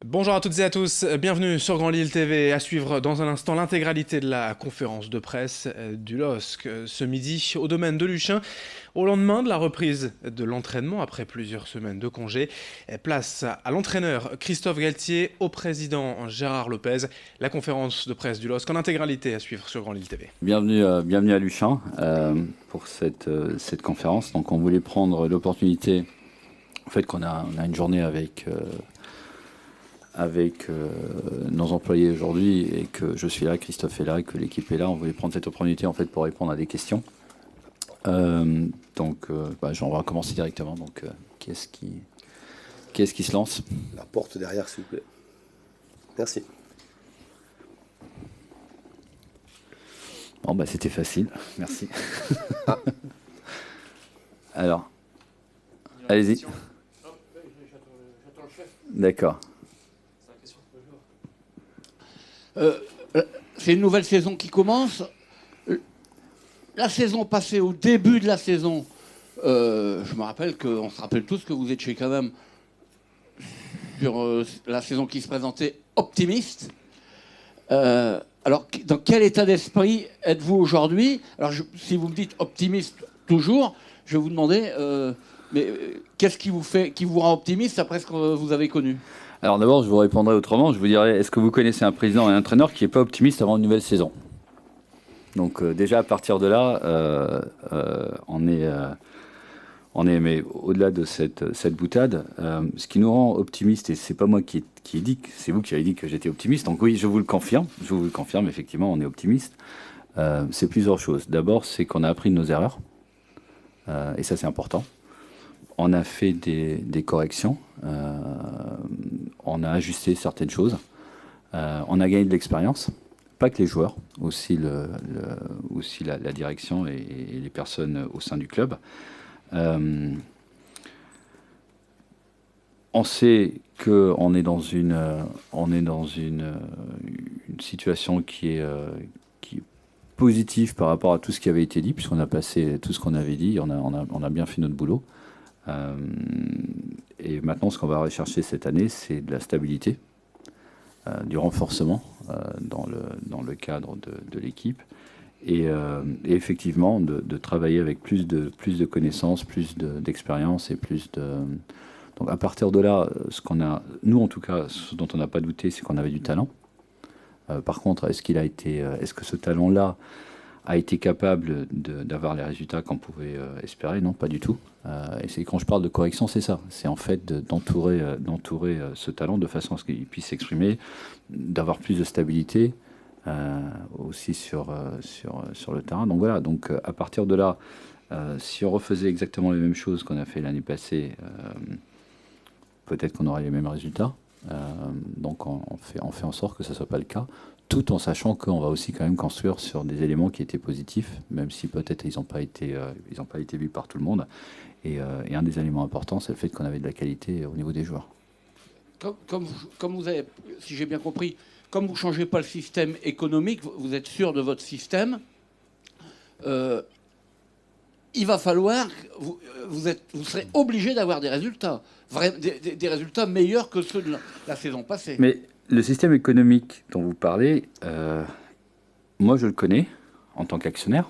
Bonjour à toutes et à tous, bienvenue sur Grand Lille TV. À suivre dans un instant l'intégralité de la conférence de presse du LOSC ce midi au domaine de Luchin. Au lendemain de la reprise de l'entraînement après plusieurs semaines de congé, place à l'entraîneur Christophe Galtier, au président Gérard Lopez. La conférence de presse du LOSC en intégralité à suivre sur Grand Lille TV. Bienvenue à Luchin pour cette conférence. Donc on voulait prendre l'opportunité, en fait qu'on a une journée avec nos employés aujourd'hui et que je suis là, Christophe est là, et que l'équipe est là. On voulait prendre cette opportunité en fait pour répondre à des questions. On va commencer directement. Donc qui est-ce qui se lance? La porte derrière, s'il vous plaît. Merci. Bon, c'était facile, merci. Alors, allez-y. D'accord. C'est une nouvelle saison qui commence. La saison passée, au début de la saison, je me rappelle qu'on se rappelle tous que vous étiez quand même sur la saison qui se présentait optimiste. Alors, dans quel état d'esprit êtes-vous aujourd'hui? Alors, si vous me dites optimiste toujours, je vais vous demander, qu'est-ce qui vous rend optimiste après ce que vous avez connu? Alors d'abord, je vous répondrai autrement. Je vous dirais, est-ce que vous connaissez un président et un entraîneur qui n'est pas optimiste avant une nouvelle saison? Donc déjà, à partir de là, mais au-delà de cette boutade, ce qui nous rend optimiste, et c'est pas moi qui ai dit, c'est vous qui avez dit que j'étais optimiste. Donc oui, je vous le confirme, effectivement, on est optimiste. C'est plusieurs choses. D'abord, c'est qu'on a appris de nos erreurs, et ça c'est important. On a fait des corrections, on a ajusté certaines choses, on a gagné de l'expérience, pas que les joueurs, aussi la direction et les personnes au sein du club. On sait qu'on est dans une situation qui est positive par rapport à tout ce qui avait été dit, puisqu'on a passé tout ce qu'on avait dit, on a bien fait notre boulot. Et maintenant, ce qu'on va rechercher cette année, c'est de la stabilité, du renforcement dans le cadre de l'équipe, et effectivement de travailler avec plus de connaissances, plus d'expérience et plus de... Donc à partir de là, nous en tout cas, ce dont on n'a pas douté, c'est qu'on avait du talent. Par contre, est-ce que ce talent-là a été capable d'avoir les résultats qu'on pouvait espérer? Non, pas du tout. Et c'est quand je parle de correction, c'est ça. C'est en fait d'entourer ce talent de façon à ce qu'il puisse s'exprimer, d'avoir plus de stabilité aussi sur le terrain. Donc voilà, à partir de là, si on refaisait exactement les mêmes choses qu'on a fait l'année passée, peut-être qu'on aurait les mêmes résultats. Donc on fait en sorte que ce ne soit pas le cas, tout en sachant qu'on va aussi quand même construire sur des éléments qui étaient positifs, même si peut-être ils n'ont pas été vus par tout le monde. Et un des éléments importants, c'est le fait qu'on avait de la qualité au niveau des joueurs. Comme vous avez, si j'ai bien compris, comme vous ne changez pas le système économique, vous êtes sûr de votre système, il va falloir, vous serez obligé d'avoir des résultats, des résultats meilleurs que ceux de la saison passée. Mais le système économique dont vous parlez, moi je le connais en tant qu'actionnaire,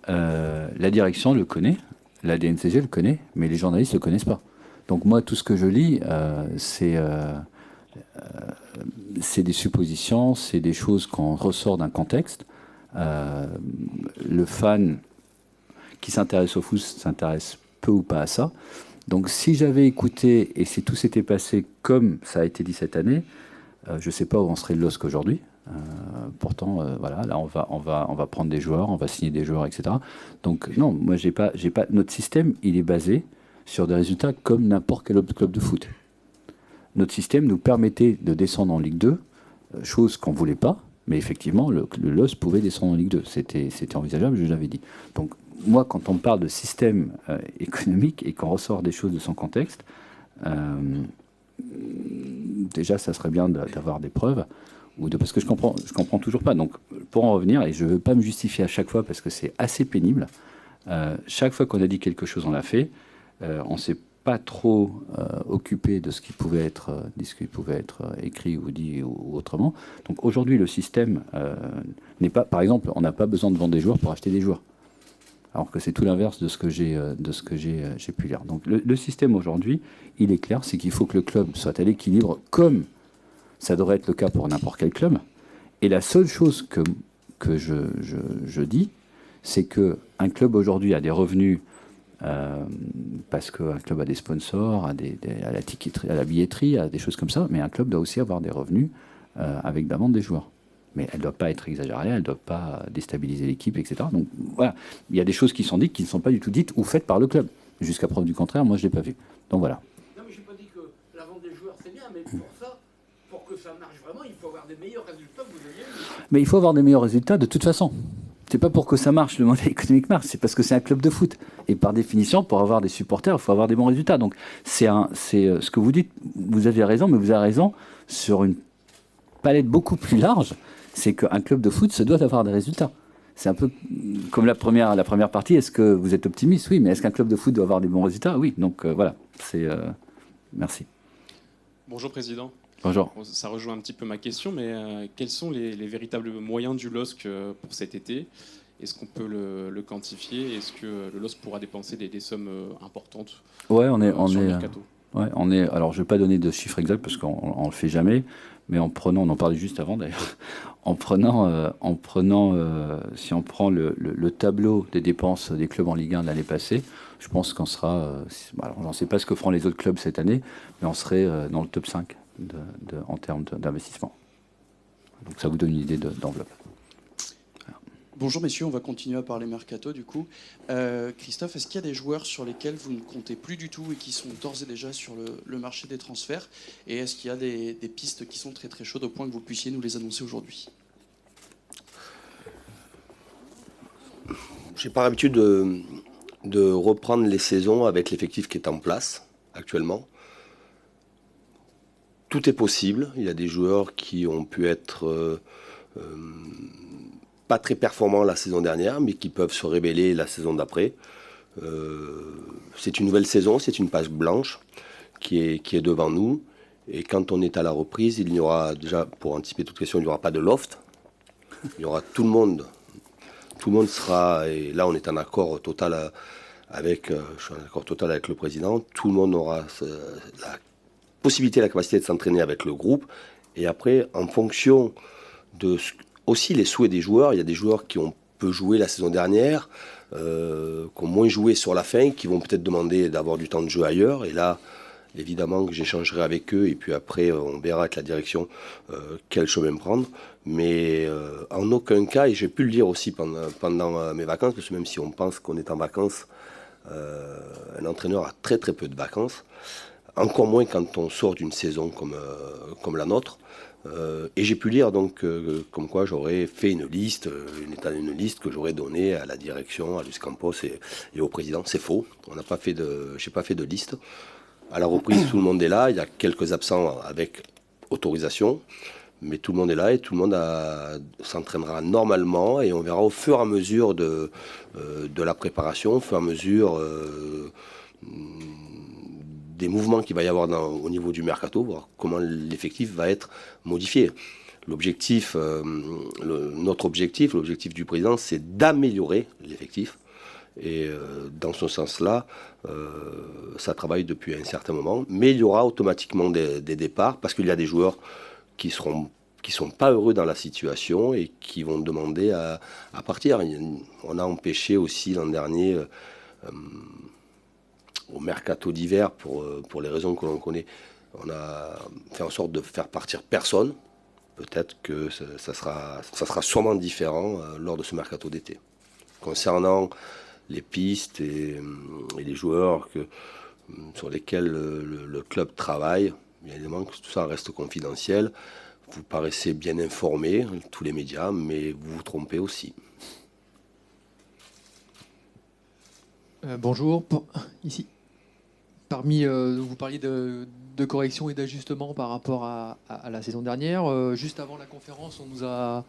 la direction le connaît, la DNCG le connaît, mais les journalistes ne le connaissent pas. Donc moi, tout ce que je lis, c'est des suppositions, c'est des choses qu'on ressort d'un contexte. Le fan qui s'intéresse au foot s'intéresse peu ou pas à ça. Donc si j'avais écouté et si tout s'était passé comme ça a été dit cette année, je ne sais pas où en serait le LOSC aujourd'hui. Pourtant, voilà, là on va prendre des joueurs, on va signer des joueurs, etc. Donc non, moi j'ai pas. Notre système, il est basé sur des résultats comme n'importe quel autre club de foot. Notre système nous permettait de descendre en Ligue 2, chose qu'on ne voulait pas, mais effectivement, le LOSC pouvait descendre en Ligue 2. C'était envisageable, je l'avais dit. Donc moi, quand on parle de système économique et qu'on ressort des choses de son contexte, déjà, ça serait bien d'avoir des preuves. Parce que je comprends toujours pas. Donc, pour en revenir, et je ne veux pas me justifier à chaque fois parce que c'est assez pénible, chaque fois qu'on a dit quelque chose, on l'a fait. On s'est pas trop occupé de ce qui pouvait être, écrit ou dit ou autrement. Donc aujourd'hui, le système n'est pas... Par exemple, on n'a pas besoin de vendre des joueurs pour acheter des joueurs. Alors que c'est tout l'inverse de ce que j'ai pu lire. Donc le système aujourd'hui, il est clair, c'est qu'il faut que le club soit à l'équilibre, comme ça devrait être le cas pour n'importe quel club. Et la seule chose que je dis, c'est qu'un club aujourd'hui a des revenus parce qu'un club a des sponsors, à la ticketerie, à la billetterie, à des choses comme ça, mais un club doit aussi avoir des revenus avec la vente des joueurs. Mais elle ne doit pas être exagérée, elle ne doit pas déstabiliser l'équipe, etc. Donc voilà, il y a des choses qui sont dites qui ne sont pas du tout dites ou faites par le club. Jusqu'à preuve du contraire, moi je ne l'ai pas vu. Donc voilà. Non, mais je n'ai pas dit que la vente des joueurs c'est bien, mais pour ça, pour que ça marche vraiment, il faut avoir des meilleurs résultats que vous aviez eu. Mais il faut avoir des meilleurs résultats de toute façon. C'est pas pour que ça marche, le modèle économique marche, c'est parce que c'est un club de foot. Et par définition, pour avoir des supporters, il faut avoir des bons résultats. Donc c'est ce que vous dites, vous avez raison, mais vous avez raison sur une palette beaucoup plus large. C'est qu'un club de foot se doit d'avoir des résultats. C'est un peu comme la première partie. Est-ce que vous êtes optimiste? Oui, mais est-ce qu'un club de foot doit avoir des bons résultats? Oui. Donc voilà, merci. Bonjour Président. Bonjour. Ça rejoint un petit peu ma question, mais quels sont les véritables moyens du LOSC pour cet été? Est-ce qu'on peut le quantifier? Est-ce que le LOSC pourra dépenser des sommes importantes sur le mercato? Alors je ne vais pas donner de chiffres exacts parce qu'on ne le fait jamais, mais on en parlait juste avant d'ailleurs, si on prend le tableau des dépenses des clubs en Ligue 1 de l'année passée, je pense qu'on sera, alors j'en sais pas ce que feront les autres clubs cette année, mais on serait dans le top 5 en termes d'investissement. Donc ça vous donne une idée d'enveloppe. Bonjour messieurs, on va continuer à parler mercato du coup. Christophe, est-ce qu'il y a des joueurs sur lesquels vous ne comptez plus du tout et qui sont d'ores et déjà sur le marché des transferts? Et est-ce qu'il y a des pistes qui sont très très chaudes au point que vous puissiez nous les annoncer aujourd'hui? J'ai pas l'habitude de reprendre les saisons avec l'effectif qui est en place actuellement. Tout est possible. Il y a des joueurs qui ont pu être pas très performants la saison dernière, mais qui peuvent se révéler la saison d'après. C'est une nouvelle saison, c'est une page blanche qui est devant nous. Et quand on est à la reprise, il n'y aura déjà, pour anticiper toute question, il n'y aura pas de loft. Il y aura tout le monde. Tout le monde sera, et là on est en accord total avec le président, tout le monde aura la possibilité, la capacité de s'entraîner avec le groupe. Et après, en fonction de aussi les souhaits des joueurs, il y a des joueurs qui ont peu joué la saison dernière, qui ont moins joué sur la fin, qui vont peut-être demander d'avoir du temps de jeu ailleurs. Et là, évidemment que j'échangerai avec eux et puis après on verra avec la direction quel chemin prendre. Mais en aucun cas, et j'ai pu le dire aussi pendant mes vacances, parce que même si on pense qu'on est en vacances, un entraîneur a très très peu de vacances, encore moins quand on sort d'une saison comme la nôtre. Et j'ai pu lire donc comme quoi j'aurais fait une liste que j'aurais donnée à la direction, à Luis Campos et au président. C'est faux. J'ai pas fait de liste. À la reprise, tout le monde est là. Il y a quelques absents avec autorisation, mais tout le monde est là et tout le monde s'entraînera normalement et on verra au fur et à mesure de la préparation, au fur et à mesure des mouvements qu'il va y avoir au niveau du mercato, voir comment l'effectif va être modifié. L'objectif, notre objectif, l'objectif du président, c'est d'améliorer l'effectif. Et dans ce sens-là, ça travaille depuis un certain moment. Mais il y aura automatiquement des départs parce qu'il y a des joueurs qui sont pas heureux dans la situation et qui vont demander à partir. On a empêché aussi l'an dernier au mercato d'hiver pour les raisons que l'on connaît. On a fait en sorte de faire partir personne. Peut-être que ça sera sûrement différent lors de ce mercato d'été. Concernant les pistes et les joueurs sur lesquels le club travaille, bien évidemment que tout ça reste confidentiel. Vous paraissez bien informés, tous les médias, mais vous vous trompez aussi. Bonjour, ici. Vous parliez de correction et d'ajustement par rapport à la saison dernière. Juste avant la conférence, on nous a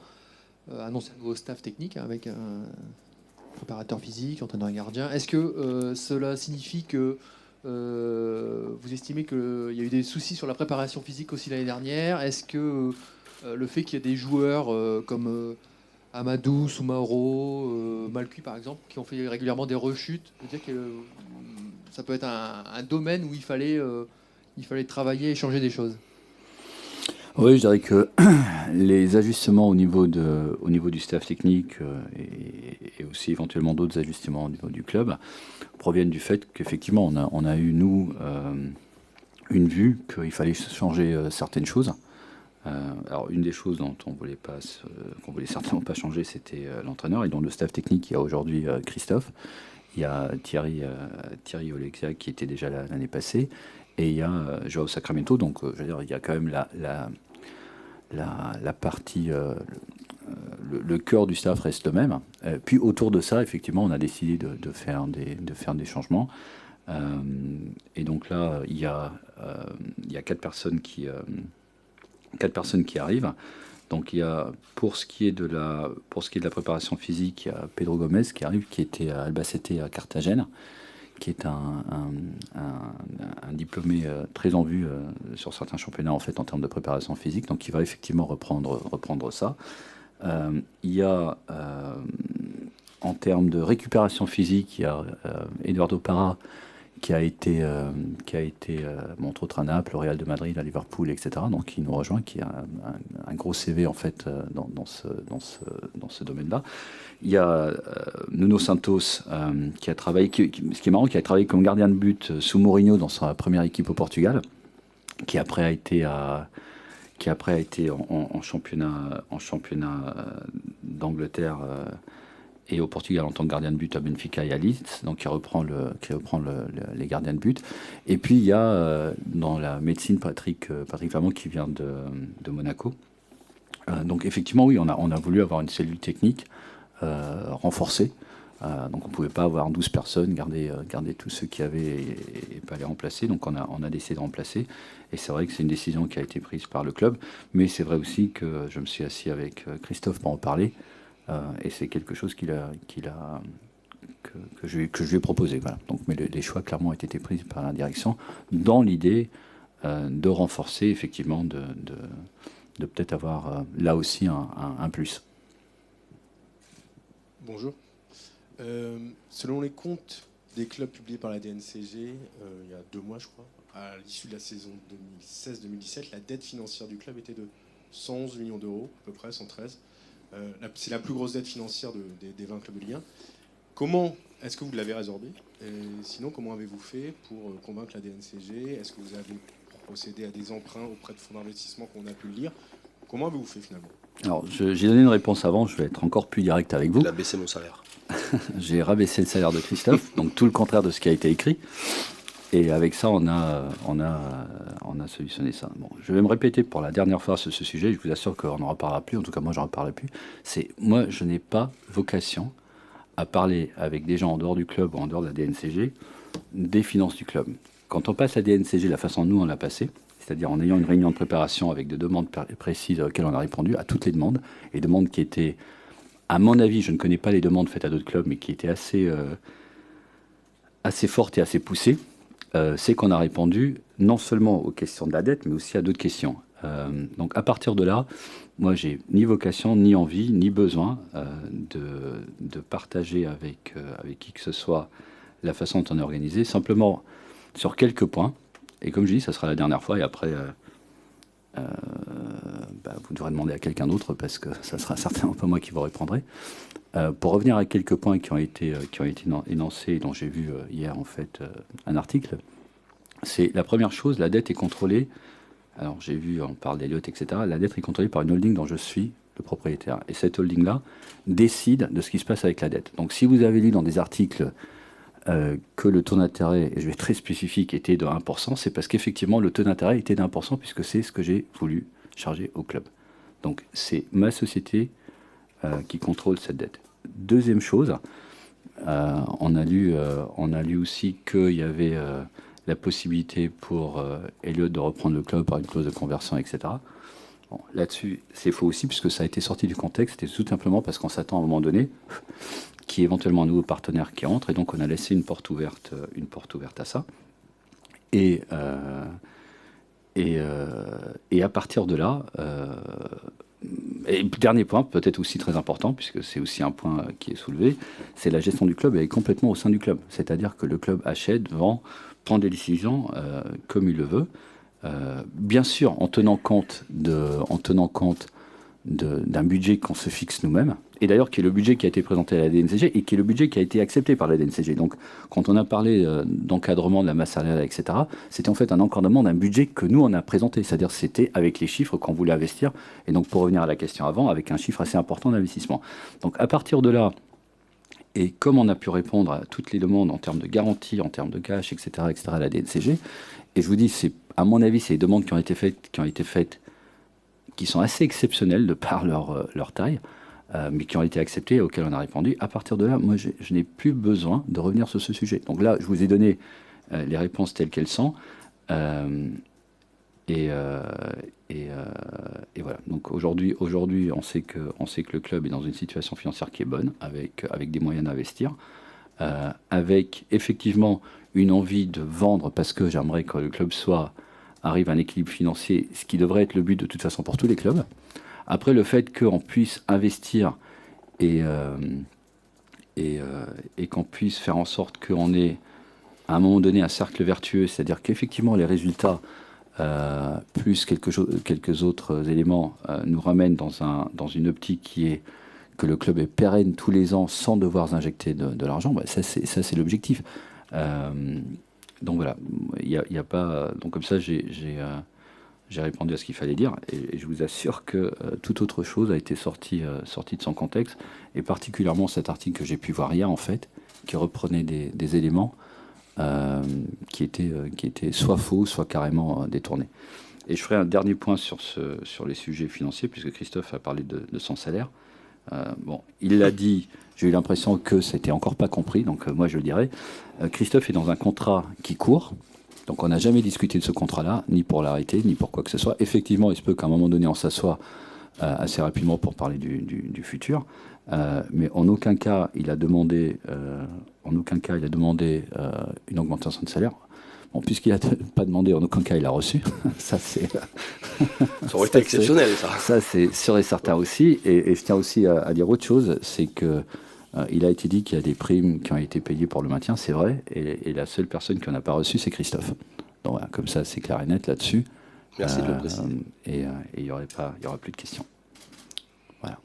annoncé un nouveau staff technique avec un préparateur physique, entraîneur gardien. Est-ce que cela signifie que Vous estimez qu'il y a eu des soucis sur la préparation physique aussi l'année dernière. Est-ce que le fait qu'il y ait des joueurs comme Amadou, Soumaoro, Malcuit par exemple, qui ont fait régulièrement des rechutes, veut dire que ça peut être un domaine où il fallait travailler et changer des choses? Oui, je dirais que les ajustements au niveau du staff technique et aussi éventuellement d'autres ajustements au niveau du club proviennent du fait qu'effectivement on a eu, nous, une vue qu'il fallait changer certaines choses. Alors une des choses dont qu'on voulait certainement pas changer, c'était l'entraîneur, et dont le staff technique, il y a aujourd'hui Christophe, il y a Thierry Olexia qui était déjà là l'année passée, et il y a Joao Sacramento. Donc je veux dire, il y a quand même la partie, le cœur du staff reste le même. Puis autour de ça, effectivement, on a décidé de faire des changements. Et donc là, il y a 4 personnes qui arrivent. Donc il y a, pour ce qui est de la préparation physique, il y a Pedro Gomez qui arrive, qui était à Albacete à Carthagène, qui est un diplômé très en vue sur certains championnats en fait en termes de préparation physique, donc il va effectivement reprendre ça. Il y a en termes de récupération physique, il y a Eduardo Parra qui a été entre autres à Naples, au Real de Madrid, à Liverpool, etc. Donc qui nous rejoint, qui a un gros CV en fait dans ce domaine-là. Il y a Nuno Santos qui a travaillé, ce qui est marrant, qui a travaillé comme gardien de but sous Mourinho dans sa première équipe au Portugal, qui après a été en championnat d'Angleterre et au Portugal en tant que gardien de but à Benfica et à Leeds, donc qui reprend les gardiens de but. Et puis il y a dans la médecine Patrick Flamand qui vient de Monaco. Donc effectivement, oui, on a voulu avoir une cellule technique renforcée. Donc on ne pouvait pas avoir 12 personnes, garder tous ceux qui avaient et pas les remplacer. Donc on a décidé de remplacer. Et c'est vrai que c'est une décision qui a été prise par le club. Mais c'est vrai aussi que je me suis assis avec Christophe pour en parler. Et c'est quelque chose que je lui ai proposé. Voilà. Donc, mais les choix clairement ont été pris par la direction dans l'idée de renforcer, effectivement, de peut-être avoir là aussi un plus. Bonjour. Selon les comptes des clubs publiés par la DNCG, il y a 2 mois, je crois, à l'issue de la saison 2016-2017, la dette financière du club était de 111 millions d'euros, à peu près, 113. C'est la plus grosse dette financière des 20 clubs de Ligue 1. Comment est-ce que vous l'avez résorbée? Et sinon, comment avez-vous fait pour convaincre la DNCG? Est-ce que vous avez procédé à des emprunts auprès de fonds d'investissement qu'on a pu le lire? Comment avez-vous fait finalement? Alors, j'ai donné une réponse avant, je vais être encore plus direct avec vous. Il a baissé mon salaire. J'ai rabaissé le salaire de Christophe, donc tout le contraire de ce qui a été écrit. Et avec ça, on a solutionné ça. Bon, je vais me répéter pour la dernière fois sur ce sujet. Je vous assure qu'on n'en reparlera plus. En tout cas, moi, j'en reparlerai plus. Moi, je n'ai pas vocation à parler avec des gens en dehors du club ou en dehors de la DNCG des finances du club. Quand on passe la DNCG, la façon dont nous on l'a passé, c'est-à-dire en ayant une réunion de préparation avec des demandes précises auxquelles on a répondu à toutes les demandes, et demandes qui étaient, à mon avis, je ne connais pas les demandes faites à d'autres clubs, mais qui étaient assez fortes et assez poussées. C'est qu'on a répondu non seulement aux questions de la dette, mais aussi à d'autres questions. Donc à partir de là, moi j'ai ni vocation, ni envie, ni besoin de partager avec qui que ce soit la façon dont on est organisé, simplement sur quelques points. Et comme je dis, ça sera la dernière fois, et après vous devrez demander à quelqu'un d'autre, parce que ça sera certainement pas moi qui vous répondrai. Pour revenir à quelques points qui ont été énoncés, dont j'ai vu hier en fait un article, c'est la première chose, la dette est contrôlée. Alors j'ai vu, on parle d'Elliott, etc. La dette est contrôlée par une holding dont je suis le propriétaire. Et cette holding-là décide de ce qui se passe avec la dette. Donc si vous avez lu dans des articles que le taux d'intérêt, et je vais être très spécifique, était de 1%, c'est parce qu'effectivement le taux d'intérêt était de 1%, puisque c'est ce que j'ai voulu charger au club. Donc c'est ma société qui contrôle cette dette. Deuxième chose, on a lu aussi qu'il y avait la possibilité pour Elliott de reprendre le club par une clause de conversion, etc. Bon, là-dessus, c'est faux aussi, puisque ça a été sorti du contexte, et tout simplement parce qu'on s'attend à un moment donné qu'il y ait éventuellement un nouveau partenaire qui entre, et donc on a laissé une porte ouverte à ça. Et à partir de là, et dernier point, peut-être aussi très important, puisque c'est aussi un point qui est soulevé, c'est la gestion du club, elle est complètement au sein du club. C'est-à-dire que le club achète, vend, prend des décisions comme il le veut. Bien sûr, en tenant compte d'un budget qu'on se fixe nous-mêmes, et d'ailleurs qui est le budget qui a été présenté à la DNCG et qui est le budget qui a été accepté par la DNCG. Donc quand on a parlé d'encadrement de la masse salariale, etc., c'était en fait un encadrement d'un budget que nous on a présenté, c'est-à-dire c'était avec les chiffres qu'on voulait investir, et donc pour revenir à la question avant, avec un chiffre assez important d'investissement. Donc à partir de là, et comme on a pu répondre à toutes les demandes en termes de garantie, en termes de cash, etc., à la DNCG, et je vous dis, c'est, à mon avis, c'est les demandes qui ont été faites, qui sont assez exceptionnelles de par leur taille, mais qui ont été acceptées et auxquelles on a répondu. À partir de là, moi, je n'ai plus besoin de revenir sur ce sujet. Donc là, je vous ai donné les réponses telles qu'elles sont. Et voilà. Donc aujourd'hui, on sait que le club est dans une situation financière qui est bonne, avec des moyens d'investir, avec effectivement une envie de vendre, parce que j'aimerais que le club arrive à un équilibre financier, ce qui devrait être le but de toute façon pour tous les clubs. Après, le fait qu'on puisse investir et qu'on puisse faire en sorte qu'on ait à un moment donné un cercle vertueux, c'est-à-dire qu'effectivement les résultats plus quelques autres éléments nous ramènent dans une optique qui est que le club est pérenne tous les ans sans devoir injecter de l'argent, bah, ça c'est l'objectif. Donc voilà, il y a pas. Donc comme ça, j'ai répondu à ce qu'il fallait dire, et je vous assure que toute autre chose a été sortie de son contexte, et particulièrement cet article que j'ai pu voir hier en fait, qui reprenait des éléments qui étaient soit faux, soit carrément détournés. Et je ferai un dernier point sur les sujets financiers, puisque Christophe a parlé de son salaire. Bon, il l'a dit, j'ai eu l'impression que c'était encore pas compris, donc moi je le dirais. Christophe est dans un contrat qui court, donc on n'a jamais discuté de ce contrat-là, ni pour l'arrêter, ni pour quoi que ce soit. Effectivement, il se peut qu'à un moment donné on s'assoie assez rapidement pour parler du futur, mais en aucun cas il a demandé, une augmentation de salaire. Bon, puisqu'il n'a pas demandé, en aucun cas il a reçu. Ça c'est. Ça aurait été exceptionnel, ça. Ça c'est sûr et certain aussi. Et je tiens aussi à dire autre chose, c'est que il a été dit qu'il y a des primes qui ont été payées pour le maintien, c'est vrai. Et la seule personne qui n'en a pas reçu, c'est Christophe. Donc voilà, comme ça c'est clair et net là-dessus. Merci de le préciser. Et il y aura plus de questions. Voilà.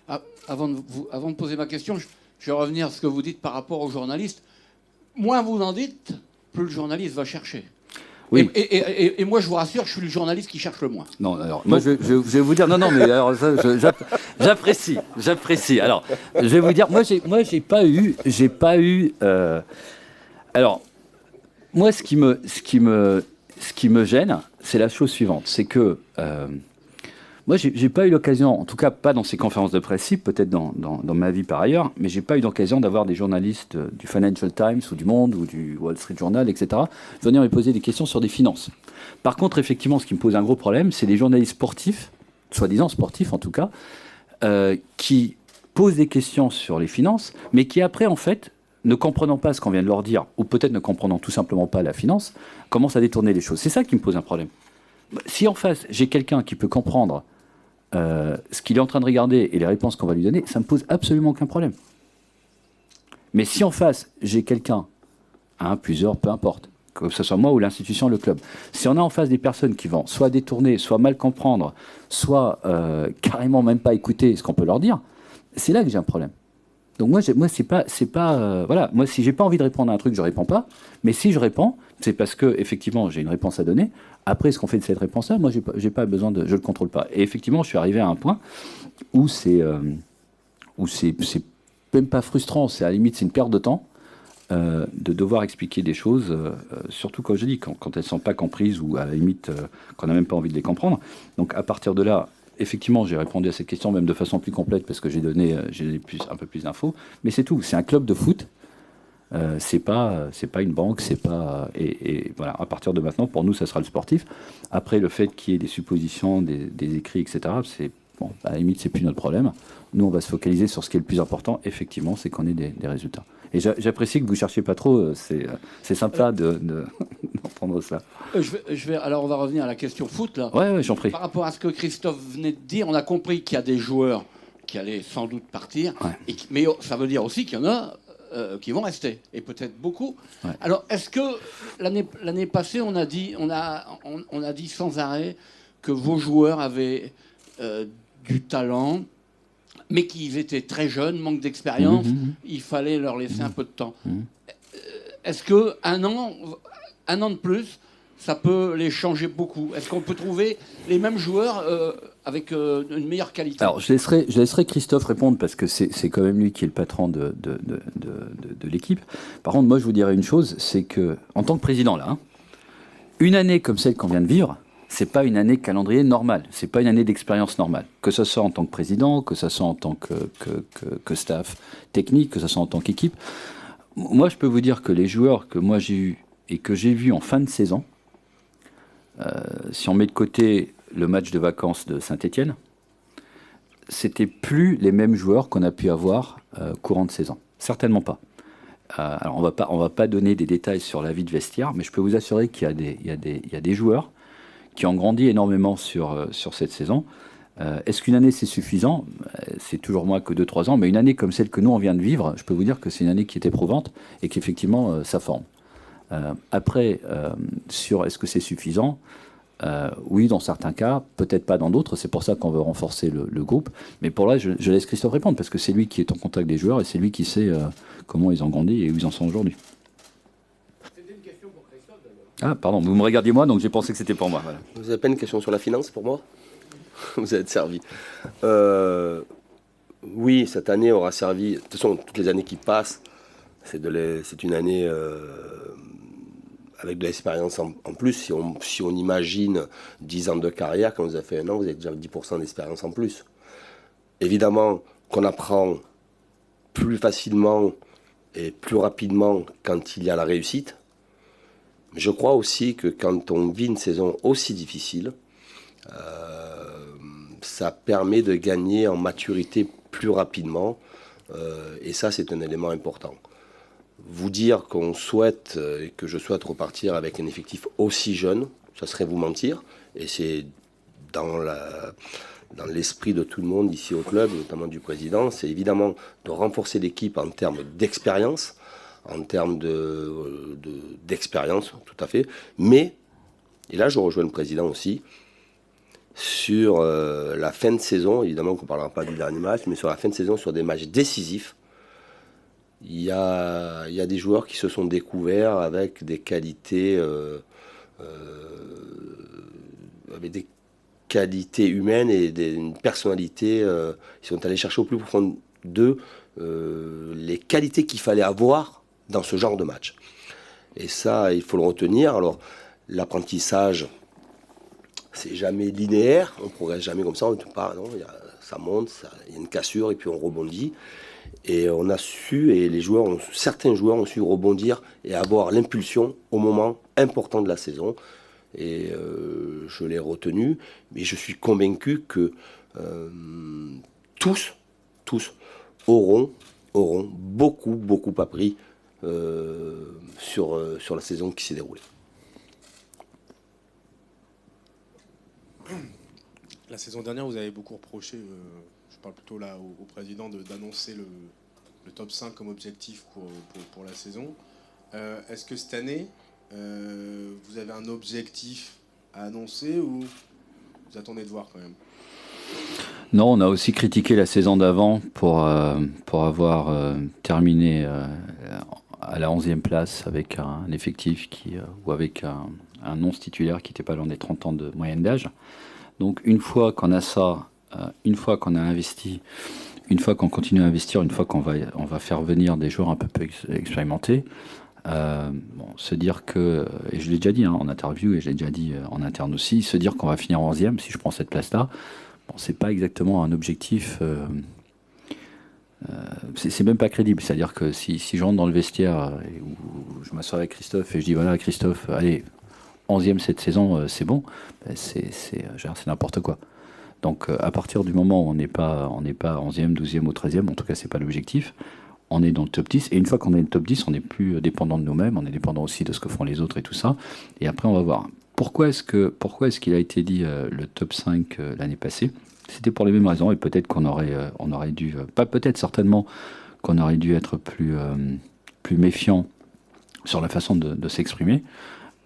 Ah, avant de poser ma question, je vais revenir à ce que vous dites par rapport aux journalistes. Moins vous en dites, plus le journaliste va chercher. Oui. Et moi, je vous rassure, je suis le journaliste qui cherche le moins. Non, alors, moi, je vais vous dire, non, mais alors, ça, j'apprécie. Alors, je vais vous dire, moi, j'ai pas eu. Alors, moi, ce qui me gêne, c'est la chose suivante, c'est que moi, j'ai pas eu l'occasion, en tout cas pas dans ces conférences de presse, peut-être dans ma vie par ailleurs, mais j'ai pas eu l'occasion d'avoir des journalistes du Financial Times ou du Monde ou du Wall Street Journal, etc., venir me poser des questions sur des finances. Par contre, effectivement, ce qui me pose un gros problème, c'est les journalistes sportifs, soi-disant sportifs en tout cas, qui posent des questions sur les finances, mais qui après, en fait, ne comprenant pas ce qu'on vient de leur dire, ou peut-être ne comprenant tout simplement pas la finance, commencent à détourner les choses. C'est ça qui me pose un problème. Si en face, j'ai quelqu'un qui peut comprendre ce qu'il est en train de regarder et les réponses qu'on va lui donner, ça ne me pose absolument aucun problème. Mais si en face, j'ai quelqu'un, plusieurs, peu importe, que ce soit moi ou l'institution, le club, si on a en face des personnes qui vont soit détourner, soit mal comprendre, soit carrément même pas écouter ce qu'on peut leur dire, c'est là que j'ai un problème. Donc moi c'est pas voilà, moi si j'ai pas envie de répondre à un truc, je réponds pas, mais si je réponds, c'est parce que effectivement j'ai une réponse à donner. Après, ce qu'on fait de cette réponse-là, moi j'ai pas besoin je le contrôle pas. Et effectivement, je suis arrivé à un point où c'est même pas frustrant, c'est à la limite c'est une perte de temps de devoir expliquer des choses, surtout quand je dis quand elles sont pas comprises ou à la limite qu'on n'a même pas envie de les comprendre. Donc à partir de là, effectivement, j'ai répondu à cette question même de façon plus complète parce que j'ai donné un peu plus d'infos. Mais c'est tout. C'est un club de foot. C'est pas une banque. C'est pas et voilà. À partir de maintenant, pour nous, ça sera le sportif. Après, le fait qu'il y ait des suppositions, des écrits, etc. C'est bon. À la limite, c'est plus notre problème. Nous, on va se focaliser sur ce qui est le plus important. Effectivement, c'est qu'on ait des résultats. Et j'apprécie que vous cherchiez pas trop. C'est sympa de. entendre cela. Alors, on va revenir à la question foot, là. Ouais, j'en prie. Par rapport à ce que Christophe venait de dire, on a compris qu'il y a des joueurs qui allaient sans doute partir, Ouais. mais ça veut dire aussi qu'il y en a qui vont rester, et peut-être beaucoup. Ouais. Alors, est-ce que l'année passée, on a dit sans arrêt que vos joueurs avaient du talent, mais qu'ils étaient très jeunes, manque d'expérience, il fallait leur laisser un peu de temps. Est-ce que un an de plus, ça peut les changer beaucoup? Est-ce qu'on peut trouver les mêmes joueurs avec une meilleure qualité? Alors, je laisserai Christophe répondre parce que c'est quand même lui qui est le patron de l'équipe. Par contre, moi, je vous dirais une chose, c'est que, en tant que président, là, une année comme celle qu'on vient de vivre, c'est pas une année calendrier normale, c'est pas une année d'expérience normale. Que ce soit en tant que président, que ce soit en tant que staff technique, que ce soit en tant qu'équipe. Moi, je peux vous dire que les joueurs que moi j'ai eus et que j'ai vus en fin de saison, si on met de côté le match de vacances de Saint-Étienne, c'était plus les mêmes joueurs qu'on a pu avoir courant de saison. Certainement pas. Alors on va pas donner des détails sur la vie de vestiaire, mais je peux vous assurer qu'il y a des joueurs qui ont grandi énormément sur cette saison. Est-ce qu'une année c'est suffisant? C'est toujours moins que 2-3 ans, mais une année comme celle que nous on vient de vivre, je peux vous dire que c'est une année qui est éprouvante et qu'effectivement ça forme. Après, sur est-ce que c'est suffisant? Oui, dans certains cas, peut-être pas dans d'autres. C'est pour ça qu'on veut renforcer le groupe. Mais pour là, je laisse Christophe répondre parce que c'est lui qui est en contact des joueurs et c'est lui qui sait comment ils ont grandi et où ils en sont aujourd'hui. C'était une question pour Christophe d'ailleurs. Ah, pardon, vous me regardiez moi, donc j'ai pensé que c'était pour moi. Voilà. Vous n'avez pas une question sur la finance pour moi? Vous êtes servi. Oui, cette année aura servi. De toute façon, toutes les années qui passent, c'est une année avec de l'expérience en plus. Si on imagine 10 ans de carrière, quand vous avez fait un an, vous avez déjà 10% d'expérience en plus. Évidemment qu'on apprend plus facilement et plus rapidement quand il y a la réussite. Mais je crois aussi que quand on vit une saison aussi difficile, ça permet de gagner en maturité plus rapidement. Et ça, c'est un élément important. Vous dire qu'on souhaite et que je souhaite repartir avec un effectif aussi jeune, ça serait vous mentir. Et c'est dans l'esprit de tout le monde ici au club, notamment du président, c'est évidemment de renforcer l'équipe en termes d'expérience, en termes d'expérience, tout à fait. Mais, et là je rejoins le président aussi, sur la fin de saison, évidemment qu'on ne parlera pas du dernier match, mais sur la fin de saison, sur des matchs décisifs, il y a des joueurs qui se sont découverts avec des qualités, humaines et une personnalité. Ils sont allés chercher au plus profond d'eux les qualités qu'il fallait avoir dans ce genre de match. Et ça, il faut le retenir. Alors, l'apprentissage, c'est jamais linéaire, on ne progresse jamais comme ça, on ne peut pas, non, ça monte, il y a une cassure et puis on rebondit. Et on a su, et certains joueurs ont su rebondir et avoir l'impulsion au moment important de la saison. Et je l'ai retenu, mais je suis convaincu que tous auront beaucoup appris sur la saison qui s'est déroulée. La saison dernière, vous avez beaucoup reproché, je parle plutôt là au président, d'annoncer le top 5 comme objectif pour la saison. Est-ce que cette année, vous avez un objectif à annoncer ou vous attendez de voir quand même? Non, on a aussi critiqué la saison d'avant pour avoir terminé à la 11e place avec un effectif ou avec un 11 titulaire qui n'était pas loin des 30 ans de moyenne d'âge. Donc une fois qu'on a ça, une fois qu'on a investi, une fois qu'on continue à investir, une fois qu'on va faire venir des joueurs un peu plus expérimentés, se dire que, et je l'ai déjà dit en interview et je l'ai déjà dit en interne aussi, se dire qu'on va finir 11e si je prends cette place-là, c'est pas exactement un objectif, c'est même pas crédible. C'est-à-dire que si je rentre dans le vestiaire où je m'assois avec Christophe et je dis voilà Christophe, allez, 11e cette saison, c'est bon, c'est n'importe quoi. Donc à partir du moment où on n'est pas 11e, 12e ou 13e, en tout cas c'est pas l'objectif, on est dans le top 10. Et une fois qu'on est dans le top 10, on n'est plus dépendant de nous-mêmes, on est dépendant aussi de ce que font les autres et tout ça. Et après, on va voir. Pourquoi est-ce qu'il a été dit le top 5 l'année passée? C'était pour les mêmes raisons, et peut-être qu'on aurait dû, pas peut-être, certainement, qu'on aurait dû être plus méfiant sur la façon de s'exprimer.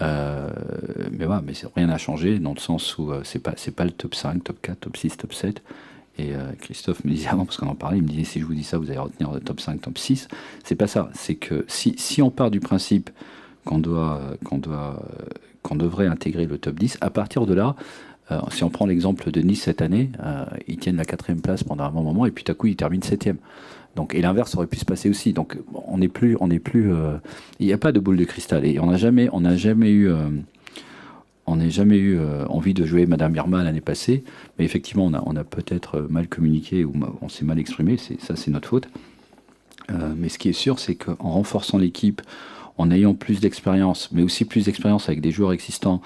Mais voilà, mais rien n'a changé, dans le sens où c'est pas le top 5, top 4, top 6, top 7. Et Christophe me disait avant, parce qu'on en parlait, il me disait, si je vous dis ça, vous allez retenir le top 5, top 6. C'est pas ça. C'est que si on part du principe qu'on devrait intégrer le top 10, à partir de là, si on prend l'exemple de Nice cette année, ils tiennent la 4e place pendant un bon moment, et puis tout à coup, ils terminent 7e. Donc, et l'inverse aurait pu se passer aussi. Donc, on n'est plus, il n'y a pas de boule de cristal. Et on n'a jamais eu envie de jouer Madame Irma l'année passée. Mais effectivement, on a peut-être mal communiqué ou on s'est mal exprimé. Ça, c'est notre faute. Mais ce qui est sûr, c'est qu'en renforçant l'équipe, en ayant plus d'expérience, mais aussi plus d'expérience avec des joueurs existants,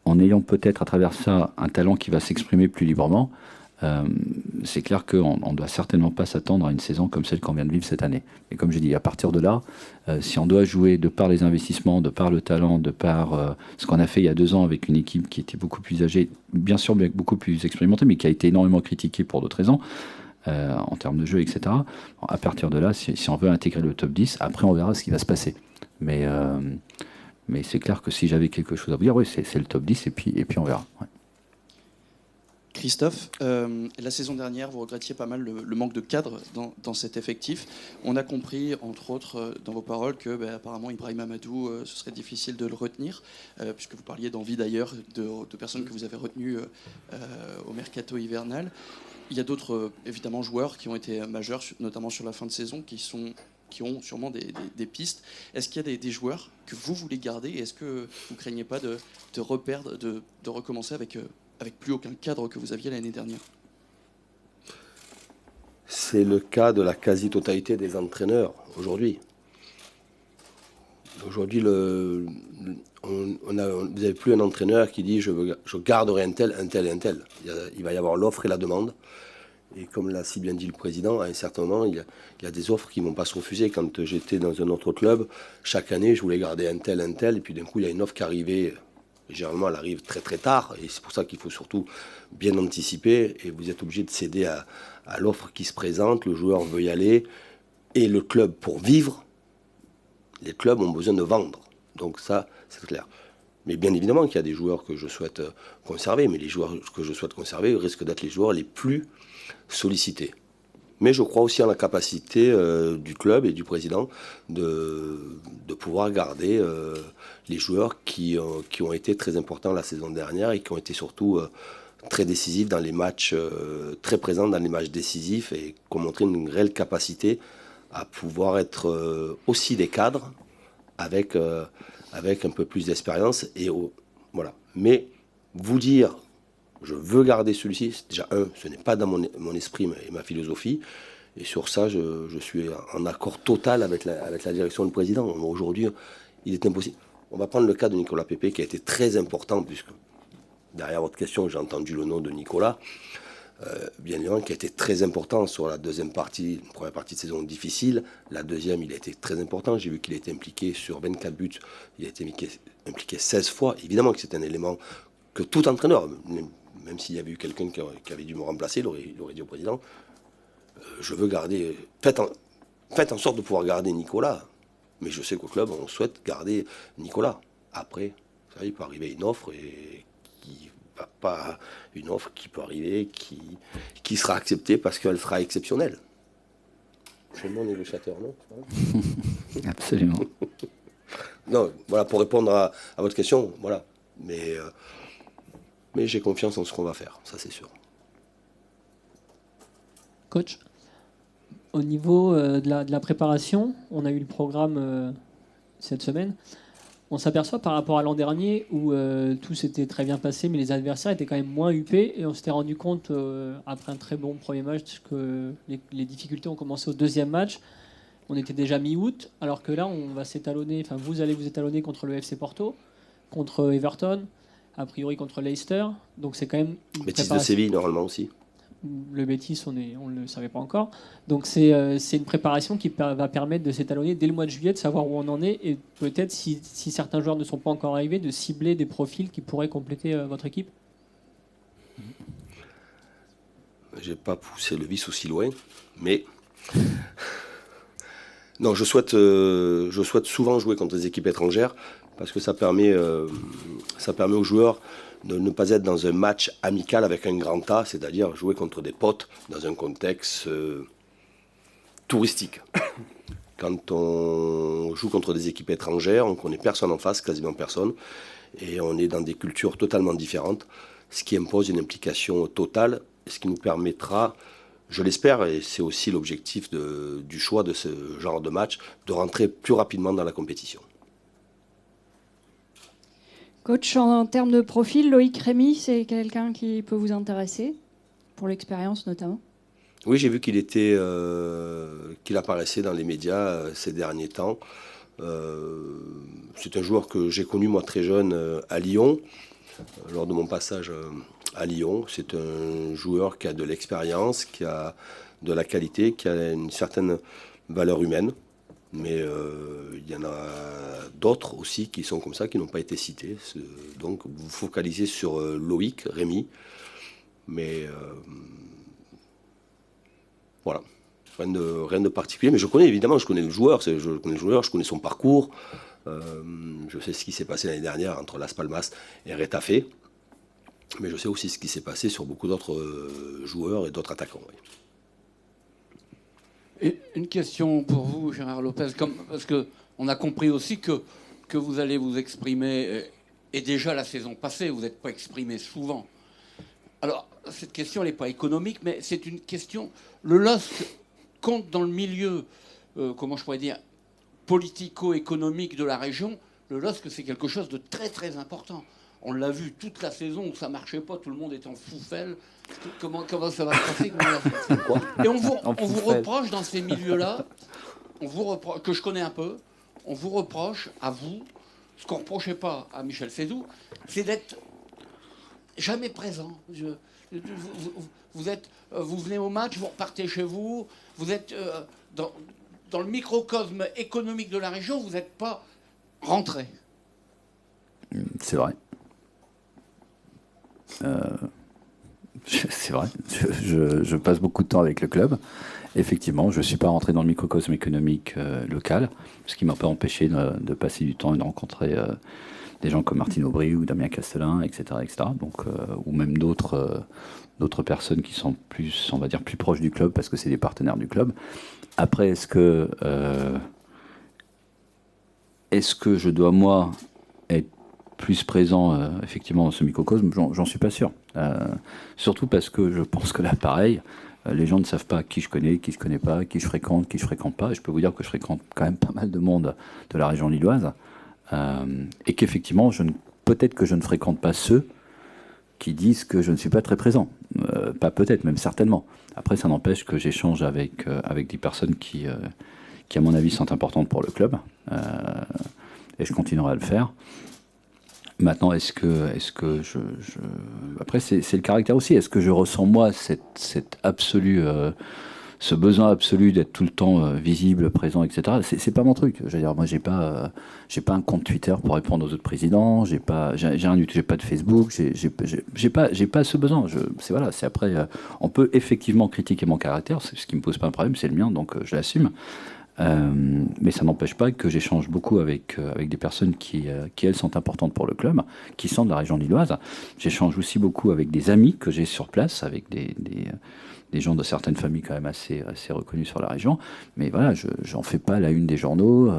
en ayant peut-être à travers ça un talent qui va s'exprimer plus librement, c'est clair qu'on ne doit certainement pas s'attendre à une saison comme celle qu'on vient de vivre cette année. Et comme j'ai dit, à partir de là, si on doit jouer de par les investissements, de par le talent, de par ce qu'on a fait il y a 2 ans avec une équipe qui était beaucoup plus âgée, bien sûr beaucoup plus expérimentée, mais qui a été énormément critiquée pour d'autres raisons, en termes de jeu, etc. À partir de là, si on veut intégrer le top 10, après on verra ce qui va se passer. Mais c'est clair que si j'avais quelque chose à vous dire, oui, c'est le top 10, et puis on verra. Ouais. Christophe, la saison dernière, vous regrettiez pas mal le manque de cadre dans cet effectif. On a compris, entre autres, dans vos paroles, que apparemment Ibrahim Amadou, ce serait difficile de le retenir, puisque vous parliez d'envie d'ailleurs de personnes que vous avez retenues au mercato hivernal. Il y a d'autres, évidemment, joueurs qui ont été majeurs, notamment sur la fin de saison, qui ont sûrement des pistes. Est-ce qu'il y a des joueurs que vous voulez garder? Est-ce que vous ne craignez pas de reperdre, de recommencer avec plus aucun cadre que vous aviez l'année dernière? C'est le cas de la quasi-totalité des entraîneurs aujourd'hui. Aujourd'hui, vous n'avez plus un entraîneur qui dit je garderai un tel et un tel. Il va y avoir l'offre et la demande. Et comme l'a si bien dit le président, à un certain moment, il y a des offres qui ne vont pas se refuser. Quand j'étais dans un autre club, chaque année, je voulais garder un tel, et puis d'un coup, il y a une offre qui arrivait. Et généralement, elle arrive très très tard, et c'est pour ça qu'il faut surtout bien anticiper, et vous êtes obligé de céder à l'offre qui se présente, le joueur veut y aller, et le club, pour vivre, les clubs ont besoin de vendre. Donc ça, c'est clair. Mais bien évidemment qu'il y a des joueurs que je souhaite conserver, mais les joueurs que je souhaite conserver risquent d'être les joueurs les plus sollicités. Mais je crois aussi en la capacité du club et du président de pouvoir garder les joueurs qui ont été très importants la saison dernière et qui ont été surtout très décisifs dans les matchs, très présents dans les matchs décisifs et qui ont montré une réelle capacité à pouvoir être aussi des cadres avec un peu plus d'expérience. Voilà. Mais vous dire... je veux garder celui-ci. Déjà, ce n'est pas dans mon esprit et ma philosophie. Et sur ça, je suis en accord total avec la direction du président. Aujourd'hui, il est impossible. On va prendre le cas de Nicolas Pepe, qui a été très important, puisque derrière votre question, j'ai entendu le nom de Nicolas, bien évidemment, qui a été très important sur la première partie de saison difficile. La deuxième, il a été très important. J'ai vu qu'il a été impliqué sur 24 buts. Il a été impliqué 16 fois. Évidemment que c'est un élément que tout entraîneur, même s'il y avait eu quelqu'un qui avait dû me remplacer, il aurait dit au président, je veux garder... Faites en sorte de pouvoir garder Nicolas. Mais je sais qu'au club, on souhaite garder Nicolas. Après, vous savez, il peut arriver une offre et pas une offre qui peut arriver, qui sera acceptée parce qu'elle sera exceptionnelle. Je suis mon négociateur, non? Absolument. Non, voilà, pour répondre à votre question, voilà. Mais j'ai confiance en ce qu'on va faire, ça c'est sûr. Coach, au niveau de la préparation, on a eu le programme cette semaine. On s'aperçoit par rapport à l'an dernier où tout s'était très bien passé, mais les adversaires étaient quand même moins huppés. Et on s'était rendu compte, après un très bon premier match, que les difficultés ont commencé au deuxième match. On était déjà mi-août, alors que là, on va s'étalonner. Enfin, vous allez vous étalonner contre le FC Porto, contre Everton, a priori contre Leicester. Donc c'est quand même une Betis de Séville, normalement aussi. Le Betis, on ne le savait pas encore. Donc c'est une préparation qui va permettre de s'étalonner dès le mois de juillet, de savoir où on en est, et peut-être, si certains joueurs ne sont pas encore arrivés, de cibler des profils qui pourraient compléter votre équipe. J'ai pas poussé le vice aussi loin, mais non, je souhaite souvent jouer contre des équipes étrangères parce que ça permet aux joueurs de ne pas être dans un match amical avec un grand A, c'est-à-dire jouer contre des potes dans un contexte touristique. Quand on joue contre des équipes étrangères, on connaît personne en face, quasiment personne, et on est dans des cultures totalement différentes, ce qui impose une implication totale, ce qui nous permettra, je l'espère, et c'est aussi l'objectif du choix de ce genre de match, de rentrer plus rapidement dans la compétition. Coach, en termes de profil, Loïc Rémy, c'est quelqu'un qui peut vous intéresser, pour l'expérience notamment? Oui, j'ai vu qu'il apparaissait dans les médias ces derniers temps. C'est un joueur que j'ai connu moi très jeune à Lyon, lors de mon passage à Lyon. C'est un joueur qui a de l'expérience, qui a de la qualité, qui a une certaine valeur humaine. Mais il y en a d'autres aussi qui sont comme ça, qui n'ont pas été cités. Donc vous focalisez sur Loïc Rémy. Mais voilà, rien de particulier. Mais je connais le joueur, je connais son parcours. Je sais ce qui s'est passé l'année dernière entre Las Palmas et Retafe. Mais je sais aussi ce qui s'est passé sur beaucoup d'autres joueurs et d'autres attaquants. Oui. Et une question pour vous, Gérard Lopez, parce qu'on a compris aussi que vous allez vous exprimer, et déjà la saison passée, vous n'êtes pas exprimé souvent. Alors, cette question, elle n'est pas économique, mais c'est une question... Le LOSC compte dans le milieu, comment je pourrais dire, politico-économique de la région. Le LOSC, c'est quelque chose de très, très important. On l'a vu toute la saison où ça ne marchait pas, tout le monde est en foufelle. Comment ça va se passer? Et on vous reproche dans ces milieux-là, que je connais un peu, on vous reproche à vous, ce qu'on ne reprochait pas à Michel Sézou, c'est d'être jamais présent. Vous venez au match, vous repartez chez vous, vous êtes dans le microcosme économique de la région, vous n'êtes pas rentré. C'est vrai. C'est vrai, je passe beaucoup de temps avec le club. Effectivement, je ne suis pas rentré dans le microcosme économique local, ce qui ne m'a pas empêché de passer du temps et de rencontrer des gens comme Martine Aubry ou Damien Castelin, etc. Donc, ou même d'autres personnes qui sont plus, on va dire, plus proches du club parce que c'est des partenaires du club. Après, est-ce que je dois, moi, être plus présent effectivement dans ce microcosme? J'en suis pas sûr. Surtout parce que je pense que là, pareil, les gens ne savent pas qui je connais, qui je connais pas, qui je fréquente pas. Et je peux vous dire que je fréquente quand même pas mal de monde de la région lilloise. Et qu'effectivement, peut-être que je ne fréquente pas ceux qui disent que je ne suis pas très présent. Pas peut-être, même certainement. Après, ça n'empêche que j'échange avec des personnes qui, à mon avis, sont importantes pour le club. Et je continuerai à le faire. Maintenant, est-ce que je... Après, c'est le caractère aussi. Est-ce que je ressens, moi, cette absolue... ce besoin absolu d'être tout le temps visible, présent, etc. C'est pas mon truc. Je veux dire, moi, j'ai pas un compte Twitter pour répondre aux autres présidents. J'ai pas de Facebook. J'ai pas ce besoin. C'est après. On peut effectivement critiquer mon caractère, ce qui me pose pas un problème, c'est le mien, donc je l'assume. Mais ça n'empêche pas que j'échange beaucoup avec des personnes qui elles sont importantes pour le club, qui sont de la région lilloise. J'échange aussi beaucoup avec des amis que j'ai sur place, avec des gens de certaines familles quand même assez reconnus sur la région. Mais voilà, j'en fais pas la une des journaux,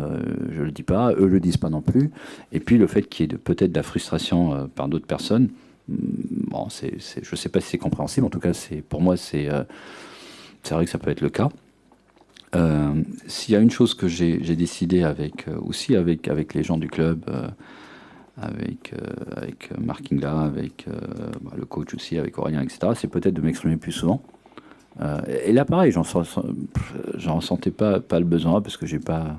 je le dis pas, eux le disent pas non plus. Et puis le fait qu'il y ait peut-être de la frustration par d'autres personnes, bon, je sais pas si c'est compréhensible. En tout cas, pour moi, c'est vrai que ça peut être le cas. S'il y a une chose que j'ai décidé avec les gens du club, avec Marc Ingla, avec le coach aussi, avec Aurélien, etc., c'est peut-être de m'exprimer plus souvent. Et là, pareil, j'en sentais pas le besoin parce que j'ai pas.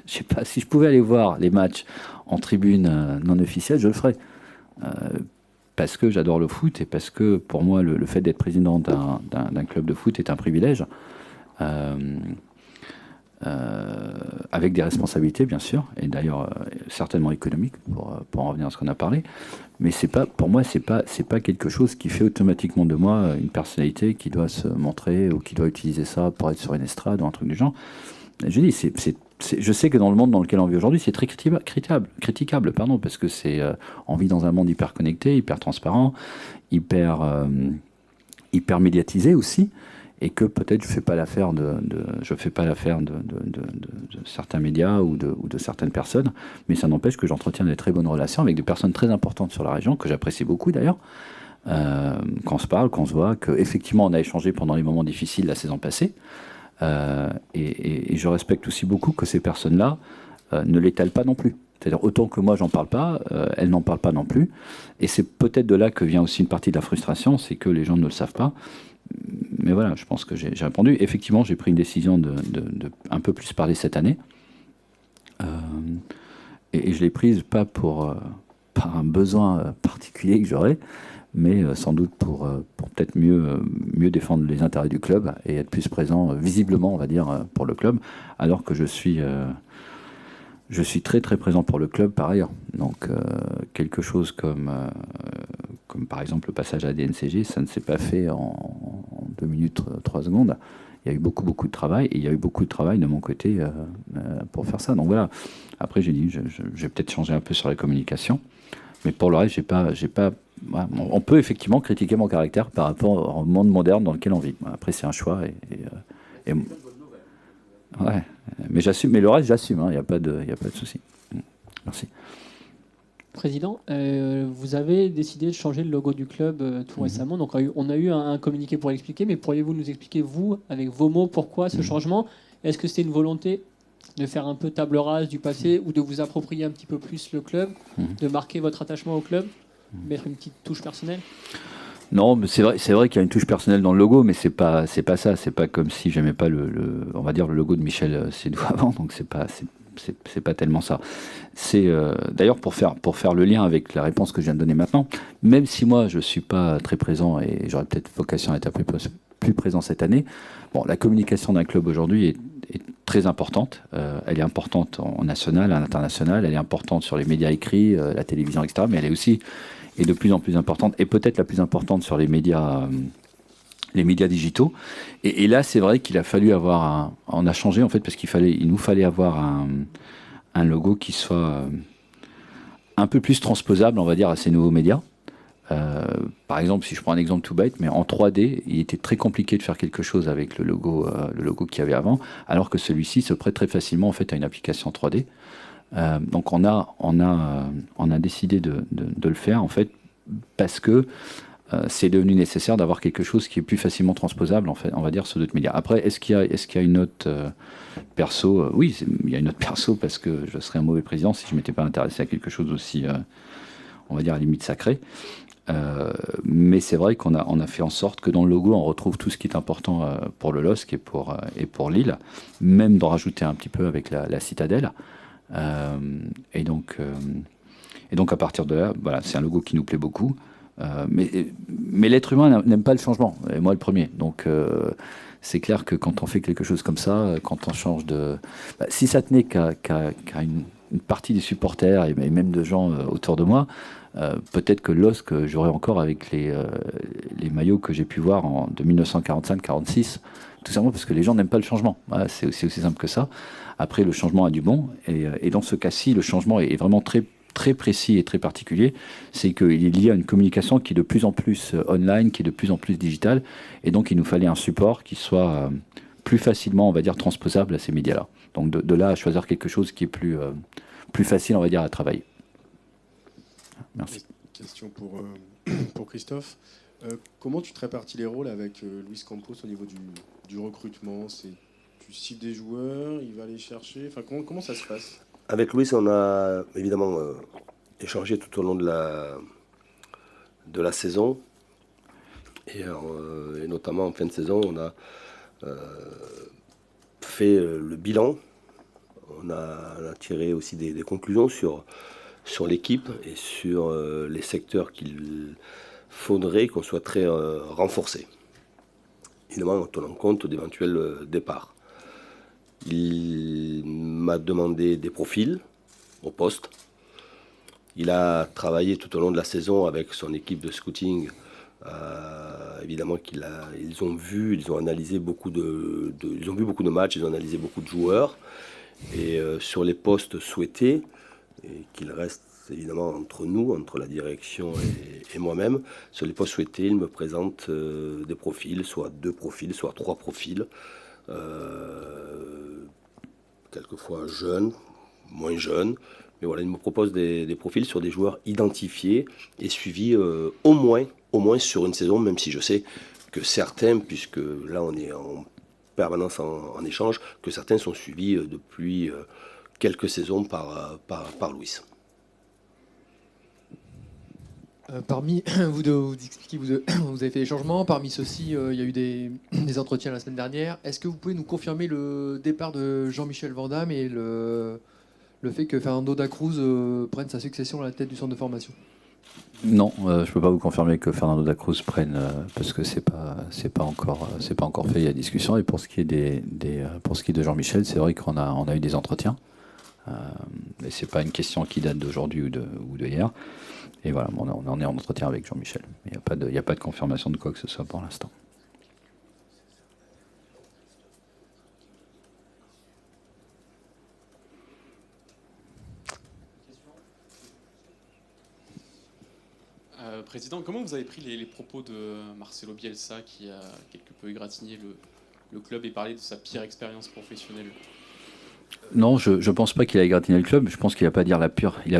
Si je pouvais aller voir les matchs en tribune non officielle, je le ferais. parce que j'adore le foot et parce que pour moi le fait d'être président d'un club de foot est un privilège, avec des responsabilités bien sûr, et d'ailleurs certainement économiques pour en revenir à ce qu'on a parlé. Mais pour moi c'est pas quelque chose qui fait automatiquement de moi une personnalité qui doit se montrer ou qui doit utiliser ça pour être sur une estrade ou un truc du genre. Je dis, je sais que dans le monde dans lequel on vit aujourd'hui, c'est très critiquable, parce que on vit dans un monde hyper connecté, hyper transparent, hyper médiatisé aussi, et que peut-être je fais pas l'affaire de certains médias ou de certaines personnes, mais ça n'empêche que j'entretiens de très bonnes relations avec des personnes très importantes sur la région, que j'apprécie beaucoup d'ailleurs, qu'on se parle, qu'on se voit, qu'effectivement on a échangé pendant les moments difficiles la saison passée. Et je respecte aussi beaucoup que ces personnes-là ne l'étalent pas non plus. C'est-à-dire autant que moi j'en parle pas, elles n'en parlent pas non plus. Et c'est peut-être de là que vient aussi une partie de la frustration, c'est que les gens ne le savent pas. Mais voilà, je pense que j'ai répondu. Effectivement, j'ai pris une décision de un peu plus parler cette année. Et je l'ai prise pas par un besoin particulier que j'aurais, mais sans doute pour peut-être mieux défendre les intérêts du club et être plus présent visiblement, on va dire, pour le club, alors que je suis très très présent pour le club par ailleurs. Donc quelque chose comme par exemple le passage à la DNCG, ça ne s'est pas fait en 2 minutes 3 secondes. Il y a eu beaucoup de travail, et il y a eu beaucoup de travail de mon côté pour faire ça. Donc voilà, après j'ai dit, je vais peut-être changer un peu sur la communication, mais pour le reste, j'ai pas. On peut effectivement critiquer mon caractère par rapport au monde moderne dans lequel on vit. Après, c'est un choix. Ouais, mais j'assume. Mais le reste, j'assume. Il n'y a pas de souci. Merci. Président, vous avez décidé de changer le logo du club tout récemment. Donc, on a eu un communiqué pour l'expliquer, mais pourriez-vous nous expliquer, vous, avec vos mots, pourquoi ce changement? Est-ce que c'était une volonté de faire un peu table rase du passé ou de vous approprier un petit peu plus le club, de marquer votre attachement au club, mettre une petite touche personnelle? Non, mais c'est vrai qu'il y a une touche personnelle dans le logo, mais c'est pas ça. C'est pas comme si j'aimais pas on va dire le logo de Michel Sédou avant, donc c'est pas tellement ça. C'est d'ailleurs pour faire le lien avec la réponse que je viens de donner maintenant, même si moi je suis pas très présent et j'aurais peut-être vocation à être plus présent cette année. Bon, la communication d'un club aujourd'hui est très importante. Elle est importante en national, en international. Elle est importante sur les médias écrits, la télévision, etc. Mais elle est aussi de plus en plus importante, et peut-être la plus importante sur les médias digitaux. Et là, c'est vrai qu'il a fallu on a changé en fait parce il nous fallait avoir un logo qui soit un peu plus transposable, on va dire, à ces nouveaux médias. Par exemple, si je prends un exemple tout bête, mais en 3D, il était très compliqué de faire quelque chose avec le logo qu'il y avait avant, alors que celui-ci se prête très facilement en fait à une application 3D. Donc on a décidé de le faire en fait parce que c'est devenu nécessaire d'avoir quelque chose qui est plus facilement transposable en fait, on va dire, sur d'autres médias. Après, est-ce qu'il y a une note perso? Oui, il y a une note perso parce que je serais un mauvais président si je m'étais pas intéressé à quelque chose aussi, on va dire, à la limite sacré. Mais c'est vrai qu'on a fait en sorte que dans le logo on retrouve tout ce qui est important pour le LOSC et pour Lille, même d'en rajouter un petit peu avec la citadelle. Et donc à partir de là, voilà, c'est un logo qui nous plaît beaucoup. Mais l'être humain n'aime pas le changement, et moi le premier. Donc c'est clair que quand on fait quelque chose comme ça, quand on change si ça tenait qu'à une partie des supporters et même de gens autour de moi, peut-être que LOSC, j'aurais encore avec les maillots que j'ai pu voir de 1945-46, tout simplement parce que les gens n'aiment pas le changement. Voilà, c'est aussi simple que ça. Après, le changement a du bon, et dans ce cas-ci, le changement est vraiment très, très précis et très particulier. C'est qu'il est lié à une communication qui est de plus en plus online, qui est de plus en plus digitale, et donc il nous fallait un support qui soit plus facilement, on va dire, transposable à ces médias-là. Donc de là à choisir quelque chose qui est plus facile, on va dire, à travailler. Merci. Question pour Christophe. Comment tu te répartis les rôles avec Luis Campos au niveau du recrutement? Tu cibles des joueurs, il va aller chercher. Enfin, comment ça se passe? Avec Luis, on a évidemment échangé tout au long de la saison. Et notamment en fin de saison, on a fait le bilan. On a tiré aussi des conclusions sur sur l'équipe et sur les secteurs qu'il faudrait qu'on soit très renforcé. Évidemment, en tenant compte d'éventuels départs. Il m'a demandé des profils au poste. Il a travaillé tout au long de la saison avec son équipe de scouting. Évidemment ils ont vu, ils ont analysé ils ont vu beaucoup de matchs, ils ont analysé beaucoup de joueurs. Et sur les postes souhaités, et qu'il reste évidemment entre nous, entre la direction et moi-même, sur les postes souhaités, il me présente des profils, soit 2 profils, soit 3 profils, quelquefois jeunes, moins jeunes. Mais voilà, il me propose des profils sur des joueurs identifiés et suivis au moins sur une saison, même si je sais que certains, puisque là on est en permanence en échange, que certains sont suivis depuis quelques saisons par Louis. Parmi, vous expliquez, vous avez fait des changements. Parmi ceux-ci, il y a eu des entretiens la semaine dernière. Est-ce que vous pouvez nous confirmer le départ de Jean-Michel Vandamme et le fait que Fernando da Cruz prenne sa succession à la tête du centre de formation? Non, je ne peux pas vous confirmer que Fernando da Cruz prenne, parce que c'est pas encore fait, il y a discussion. Et pour ce qui est pour ce qui est de Jean-Michel, c'est vrai qu'on a eu des entretiens. Mais c'est pas une question qui date d'aujourd'hui ou de hier. Et voilà, on en est en entretien avec Jean-Michel. Il n'y a pas de confirmation de quoi que ce soit pour l'instant. Président, comment vous avez pris les propos de Marcelo Bielsa qui a quelque peu égratigné le club et parlé de sa pire expérience professionnelle? Non, je ne pense pas qu'il a égratigné le club. Je pense qu'il a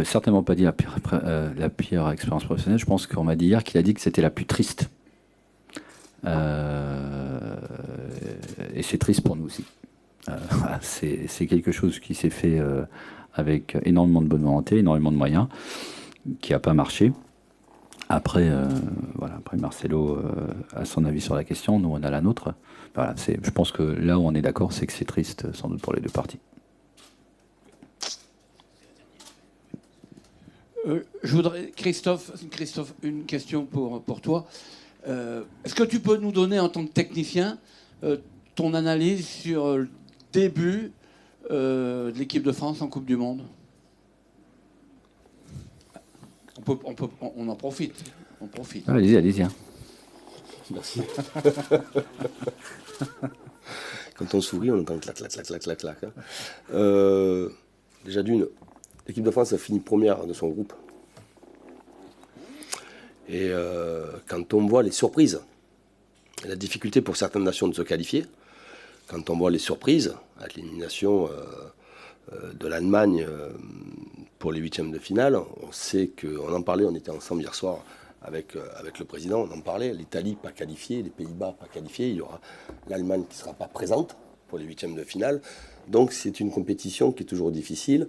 certainement pas dit la pire expérience professionnelle. Je pense qu'on m'a dit hier qu'il a dit que c'était la plus triste. Et c'est triste pour nous aussi. C'est quelque chose qui s'est fait avec énormément de bonne volonté, énormément de moyens, qui n'a pas marché. Après, après Marcelo a son avis sur la question, nous on a la nôtre. Voilà, je pense que là où on est d'accord, c'est que c'est triste, sans doute pour les deux parties. Je voudrais, Christophe, une question pour toi. Est-ce que tu peux nous donner, en tant que technicien, ton analyse sur le début de l'équipe de France en Coupe du Monde? On en profite. On profite. Ah, allez-y. Hein. Merci. Quand on sourit, on entend clac, clac, clac, clac, clac, clac. Hein. Déjà d'une, l'équipe de France a fini première de son groupe. Et quand on voit les surprises, la difficulté pour certaines nations de se qualifier, quand on voit les surprises, avec l'élimination de l'Allemagne pour les 8e de finale, on sait qu'on en parlait, on était ensemble hier soir avec le président, on en parlait, l'Italie pas qualifiée, les Pays-Bas pas qualifiés, il y aura l'Allemagne qui ne sera pas présente pour les 8e de finale. Donc c'est une compétition qui est toujours difficile.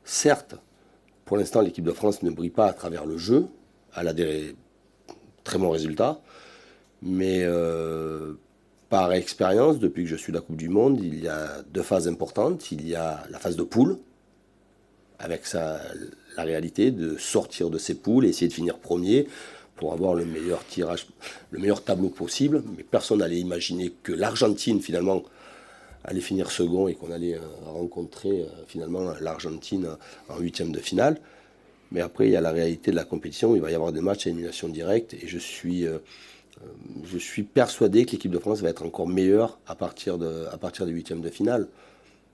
Certes, pour l'instant, l'équipe de France ne brille pas à travers le jeu, elle a des très bons résultats, mais par expérience, depuis que je suis de la Coupe du Monde, il y a 2 phases importantes. Il y a la phase de poule, avec la réalité de sortir de ces poules et essayer de finir premier pour avoir le meilleur tirage, le meilleur tableau possible. Mais personne n'allait imaginer que l'Argentine, finalement, allait finir second et qu'on allait rencontrer finalement l'Argentine en 8e de finale. Mais après, il y a la réalité de la compétition. Il va y avoir des matchs à élimination directe et je suis persuadé que l'équipe de France va être encore meilleure à partir des 8e de finale.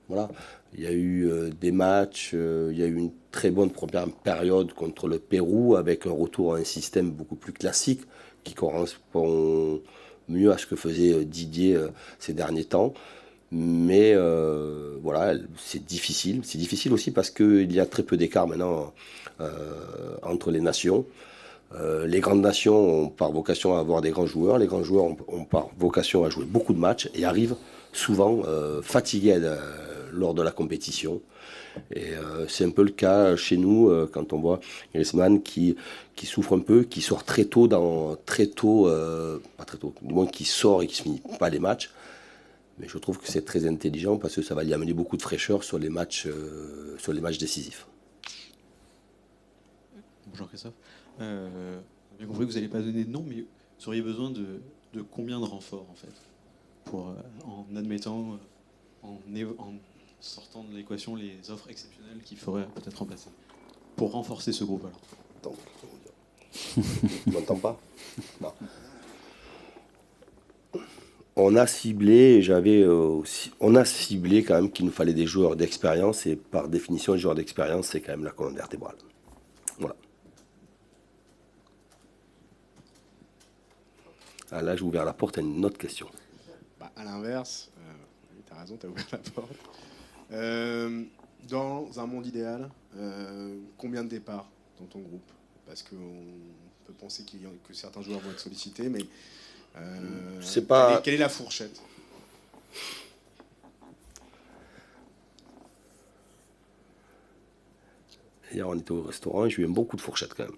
Voilà. Il y a eu des matchs, il y a eu une très bonne première période contre le Pérou avec un retour à un système beaucoup plus classique qui correspond mieux à ce que faisait Didier ces derniers temps. Mais voilà, c'est difficile. C'est difficile aussi parce qu'il y a très peu d'écart maintenant entre les nations. Les grandes nations ont par vocation à avoir des grands joueurs. Les grands joueurs ont par vocation à jouer beaucoup de matchs et arrivent souvent fatigués lors de la compétition. Et c'est un peu le cas chez nous quand on voit Griezmann qui souffre un peu, qui sort pas très tôt, du moins qui sort et qui se finit pas les matchs. Mais je trouve que c'est très intelligent parce que ça va lui amener beaucoup de fraîcheur sur les matchs décisifs. Bonjour Christophe. J'ai bien compris que vous n'allez pas donner de nom, mais vous auriez besoin de combien de renforts en fait pour, en admettant, en sortant de l'équation les offres exceptionnelles qu'il faudrait peut-être remplacer pour renforcer ce groupe alors. Donc, tu m'entends pas? Non. On a ciblé, on a ciblé quand même qu'il nous fallait des joueurs d'expérience, et par définition, les joueurs d'expérience, c'est quand même la colonne vertébrale. Voilà. Ah, là, j'ai ouvert la porte à une autre question. Bah, à l'inverse, tu as raison, tu as ouvert la porte. Dans un monde idéal, combien de départs dans ton groupe? Parce qu'on peut penser que certains joueurs vont être sollicités, mais quelle est la fourchette? Hier, on était au restaurant et j'ai eu beaucoup de fourchettes quand même.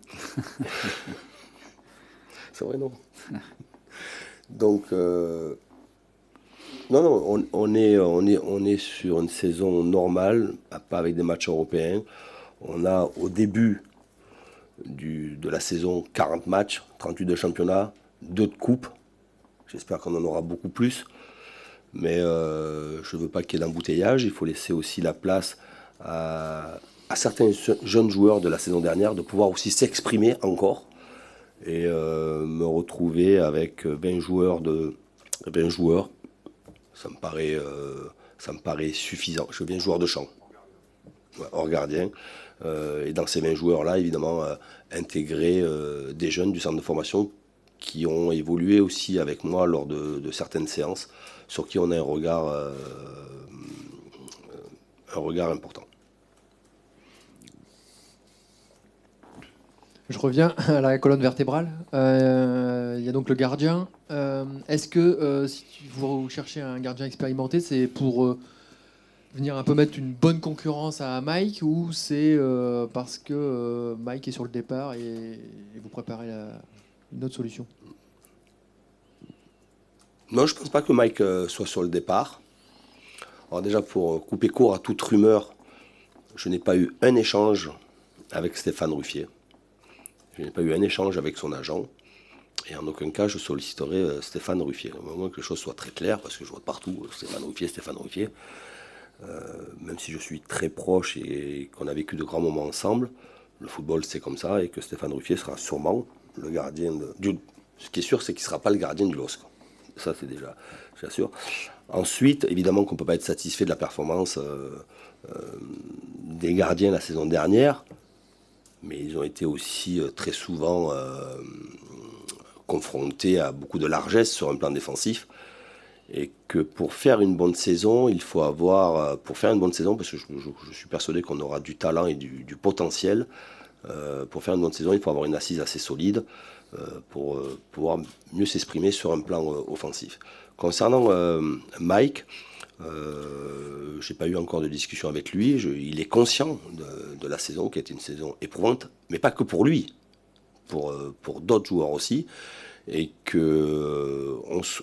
C'est vrai, non? Donc, non, on est sur une saison normale, pas avec des matchs européens. On a au début de la saison 40 matchs, 38 de championnat, 2 de coupe. J'espère qu'on en aura beaucoup plus. Mais je ne veux pas qu'il y ait d'embouteillage. Il faut laisser aussi la place à certains jeunes joueurs de la saison dernière de pouvoir aussi s'exprimer encore. Et me retrouver avec 20 joueurs, ça me paraît suffisant. Je veux bien joueur de champ, hors gardien. Et dans ces 20 joueurs-là, évidemment, intégrer des jeunes du centre de formation qui ont évolué aussi avec moi lors de certaines séances, sur qui on a un regard important. Je reviens à la colonne vertébrale. Il y a donc le gardien. Est-ce que si vous cherchez un gardien expérimenté, c'est pour venir un peu mettre une bonne concurrence à Mike, ou c'est parce que Mike est sur le départ et vous préparez une autre solution? Non, je ne pense pas que Mike soit sur le départ. Alors déjà, pour couper court à toute rumeur, je n'ai pas eu un échange avec Stéphane Ruffier. Je n'ai pas eu un échange avec son agent. Et en aucun cas, je solliciterai Stéphane Ruffier. Au moment que les choses soient très claires, parce que je vois partout Stéphane Ruffier. Même si je suis très proche et qu'on a vécu de grands moments ensemble, le football c'est comme ça, et que Stéphane Ruffier sera sûrement le gardien du... Ce qui est sûr, c'est qu'il ne sera pas le gardien du LOSC. Ça, c'est déjà sûr. Ensuite, évidemment qu'on ne peut pas être satisfait de la performance des gardiens la saison dernière, mais ils ont été aussi très souvent confrontés à beaucoup de largesse sur un plan défensif. Et que pour faire une bonne saison, il faut avoir... Pour faire une bonne saison, parce que je suis persuadé qu'on aura du talent et du potentiel, pour faire une bonne saison, il faut avoir une assise assez solide pour pouvoir mieux s'exprimer sur un plan offensif. Concernant Mike, je n'ai pas eu encore de discussion avec lui. Il est conscient de la saison, qui a été une saison éprouvante, mais pas que pour lui, pour d'autres joueurs aussi. Et que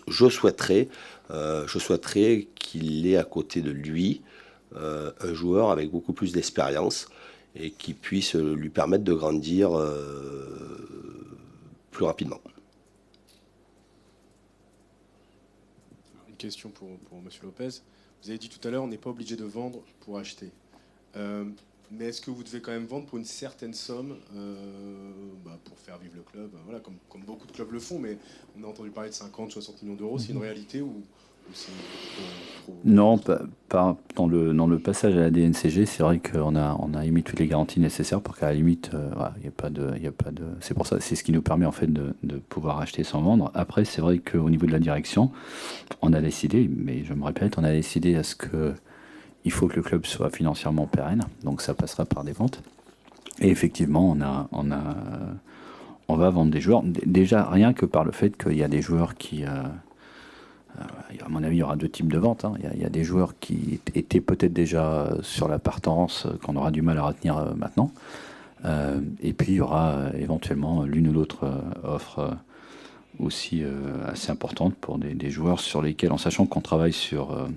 je souhaiterais qu'il ait à côté de lui un joueur avec beaucoup plus d'expérience et qui puisse lui permettre de grandir plus rapidement. Une question pour M. Lopez. Vous avez dit tout à l'heure, on n'est pas obligé de vendre pour acheter. Mais est-ce que vous devez quand même vendre pour une certaine somme pour faire vivre le club, voilà, comme beaucoup de clubs le font, mais on a entendu parler de 50-60 millions d'euros, c'est une réalité ou c'est trop... Non, pas dans le passage à la DNCG, c'est vrai qu'on a émis toutes les garanties nécessaires pour qu'à la limite, il n'y a pas de... C'est pour ça, c'est ce qui nous permet en fait de pouvoir acheter sans vendre. Après, c'est vrai qu'au niveau de la direction, on a décidé, mais je me répète, on a décidé à ce que il faut que le club soit financièrement pérenne, donc ça passera par des ventes. Et effectivement, on va vendre des joueurs. Déjà, rien que par le fait qu'il y a des joueurs qui... à mon avis, il y aura 2 types de ventes. Il y a des joueurs qui étaient peut-être déjà sur la partance, qu'on aura du mal à retenir maintenant. Et puis, il y aura éventuellement l'une ou l'autre offre aussi assez importante pour des joueurs sur lesquels, en sachant qu'on travaille sur...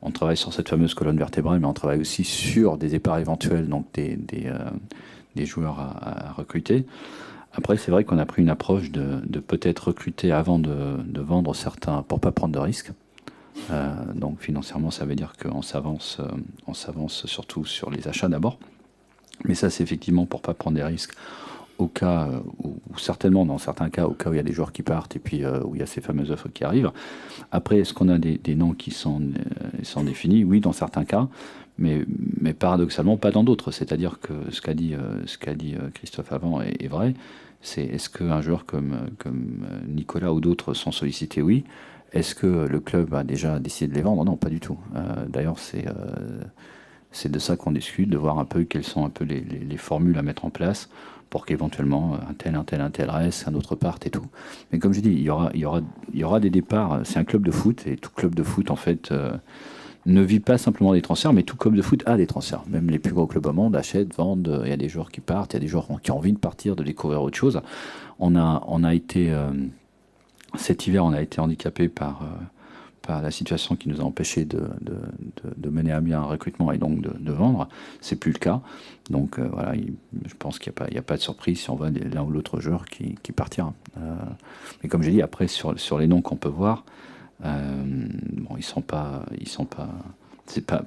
On travaille sur cette fameuse colonne vertébrale, mais on travaille aussi sur des départs éventuels, donc des des joueurs à recruter. Après, c'est vrai qu'on a pris une approche de peut-être recruter avant de vendre certains, pour pas prendre de risques. Donc financièrement, ça veut dire qu'on s'avance surtout sur les achats d'abord. Mais ça, c'est effectivement pour pas prendre des risques au cas ou certainement dans certains cas, au cas où il y a des joueurs qui partent et puis où il y a ces fameuses offres qui arrivent. Après, est-ce qu'on a des noms qui sont définis? Oui, dans certains cas, mais paradoxalement pas dans d'autres. C'est-à-dire que ce qu'a dit Christophe avant est vrai. C'est est-ce qu'un joueur comme Nicolas ou d'autres sont sollicités? Oui. Est-ce que le club a déjà décidé de les vendre? Non, pas du tout. D'ailleurs, c'est de ça qu'on discute, de voir un peu quelles sont un peu les formules à mettre en place pour qu'éventuellement un tel reste, un autre parte et tout. Mais comme je dis, il y aura des départs. C'est un club de foot et tout club de foot en fait ne vit pas simplement des transferts, mais tout club de foot a des transferts. Même les plus gros clubs au monde achètent, vendent. Il y a des joueurs qui partent, il y a des joueurs qui ont envie de partir, de découvrir autre chose. On a été cet hiver, on a été handicapé par la situation qui nous a empêché de mener à bien un recrutement et donc de vendre. C'est plus le cas. Donc voilà, je pense qu'il n'y a pas de surprise si on voit l'un ou l'autre joueur qui partira. Mais comme j'ai dit, après, sur les noms qu'on peut voir, bon, ils sont pas. C'est pas,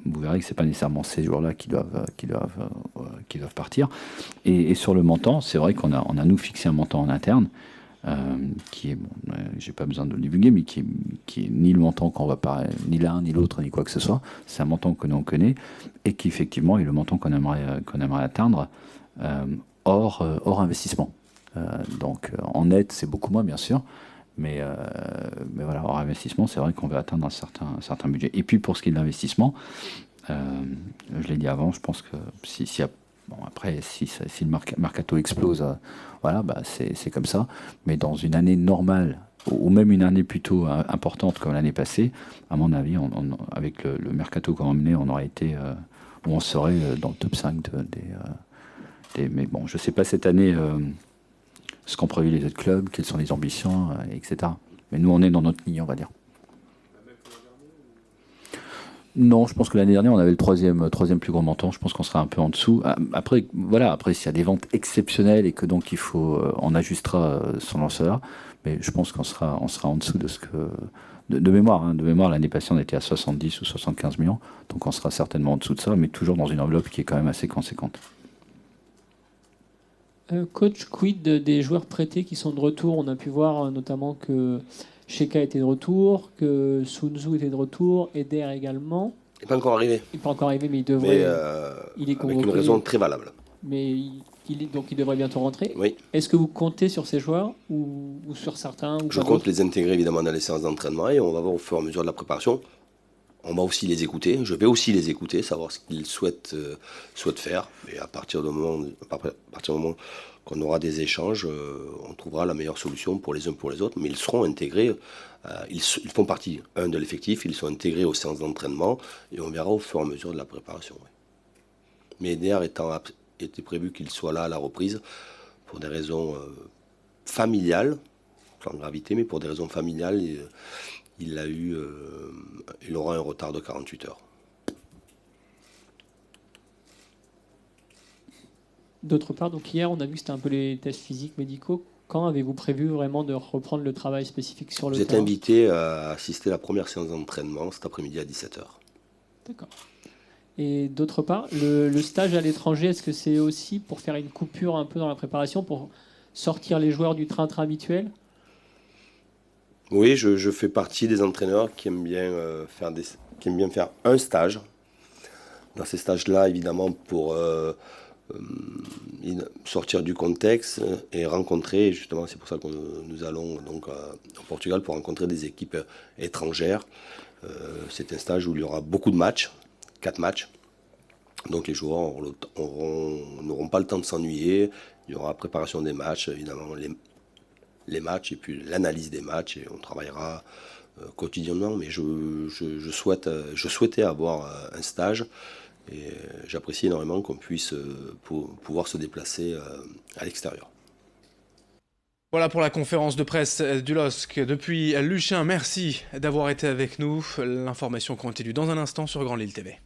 vous verrez que c'est pas nécessairement ces joueurs-là qui doivent partir. Et sur le montant, c'est vrai qu'on a nous fixé un montant en interne. Qui est, bon, j'ai pas besoin de le divulguer, mais qui est ni le montant qu'on va pas, ni l'un, ni l'autre, ni quoi que ce soit. C'est un montant que nous on connaît et qui effectivement est le montant qu'on aimerait atteindre hors investissement. Donc en net, c'est beaucoup moins bien sûr, mais voilà, hors investissement, c'est vrai qu'on va atteindre un certain budget. Et puis pour ce qui est de l'investissement, je l'ai dit avant, je pense que s'il y a bon, après, si le mercato explose, voilà, bah c'est comme ça. Mais dans une année normale, ou même une année plutôt importante comme l'année passée, à mon avis, avec le mercato qu'on a mené, on aurait été, on serait dans le top 5 des. Mais bon, je ne sais pas cette année ce qu'ont prévu les autres clubs, quelles sont les ambitions, etc. Mais nous, on est dans notre ligne, on va dire. Non, je pense que l'année dernière, on avait le troisième plus gros montant. Je pense qu'on sera un peu en dessous. Après, voilà, après, s'il y a des ventes exceptionnelles et que donc il faut, on ajustera selon cela. Mais je pense qu'on sera en dessous de ce que, de mémoire. Hein, de mémoire, l'année passée, on était à 70 ou 75 millions. Donc on sera certainement en dessous de ça, mais toujours dans une enveloppe qui est quand même assez conséquente. Coach, quid des joueurs prêtés qui sont de retour? On a pu voir notamment que Sheka était de retour, que Sunzu était de retour, Eder également. Il n'est pas encore arrivé. Il n'est pas encore arrivé, mais il devrait. Il est convoqué, avec une raison très valable. Mais donc il devrait bientôt rentrer. Oui. Est-ce que vous comptez sur ces joueurs ou sur certains ou Je compte les intégrer évidemment dans les séances d'entraînement et on va voir au fur et à mesure de la préparation. On va aussi les écouter. Je vais aussi les écouter, savoir ce qu'ils souhaitent faire. Et à partir du moment qu'on aura des échanges, on trouvera la meilleure solution pour les uns pour les autres. Mais ils seront intégrés. Ils font partie de l'effectif. Ils sont intégrés aux séances d'entraînement et on verra au fur et à mesure de la préparation. Oui. Mais Eder était prévu qu'il soit là à la reprise pour des raisons familiales, sans gravité, mais pour des raisons familiales. Il aura un retard de 48 heures. D'autre part, donc hier, on a vu que c'était un peu les tests physiques médicaux. Quand avez-vous prévu vraiment de reprendre le travail spécifique sur le terrain? Vous êtes invité à assister à la première séance d'entraînement cet après-midi à 17h. D'accord. Et d'autre part, le stage à l'étranger, est-ce que c'est aussi pour faire une coupure un peu dans la préparation, pour sortir les joueurs du train-train habituel? Oui, je fais partie des entraîneurs qui aiment bien faire un stage. Dans ces stages-là, évidemment, pour sortir du contexte et rencontrer, justement, c'est pour ça que nous allons donc au Portugal pour rencontrer des équipes étrangères. C'est un stage où il y aura beaucoup de matchs, 4 matchs. Donc les joueurs n'auront pas le temps de s'ennuyer. Il y aura préparation des matchs, évidemment, les matchs et puis l'analyse des matchs et on travaillera quotidiennement. Mais je souhaitais avoir un stage et j'apprécie énormément qu'on puisse pouvoir se déplacer à l'extérieur. Voilà pour la conférence de presse du LOSC depuis Luchin. Merci d'avoir été avec nous. L'information continue dans un instant sur Grand Lille TV.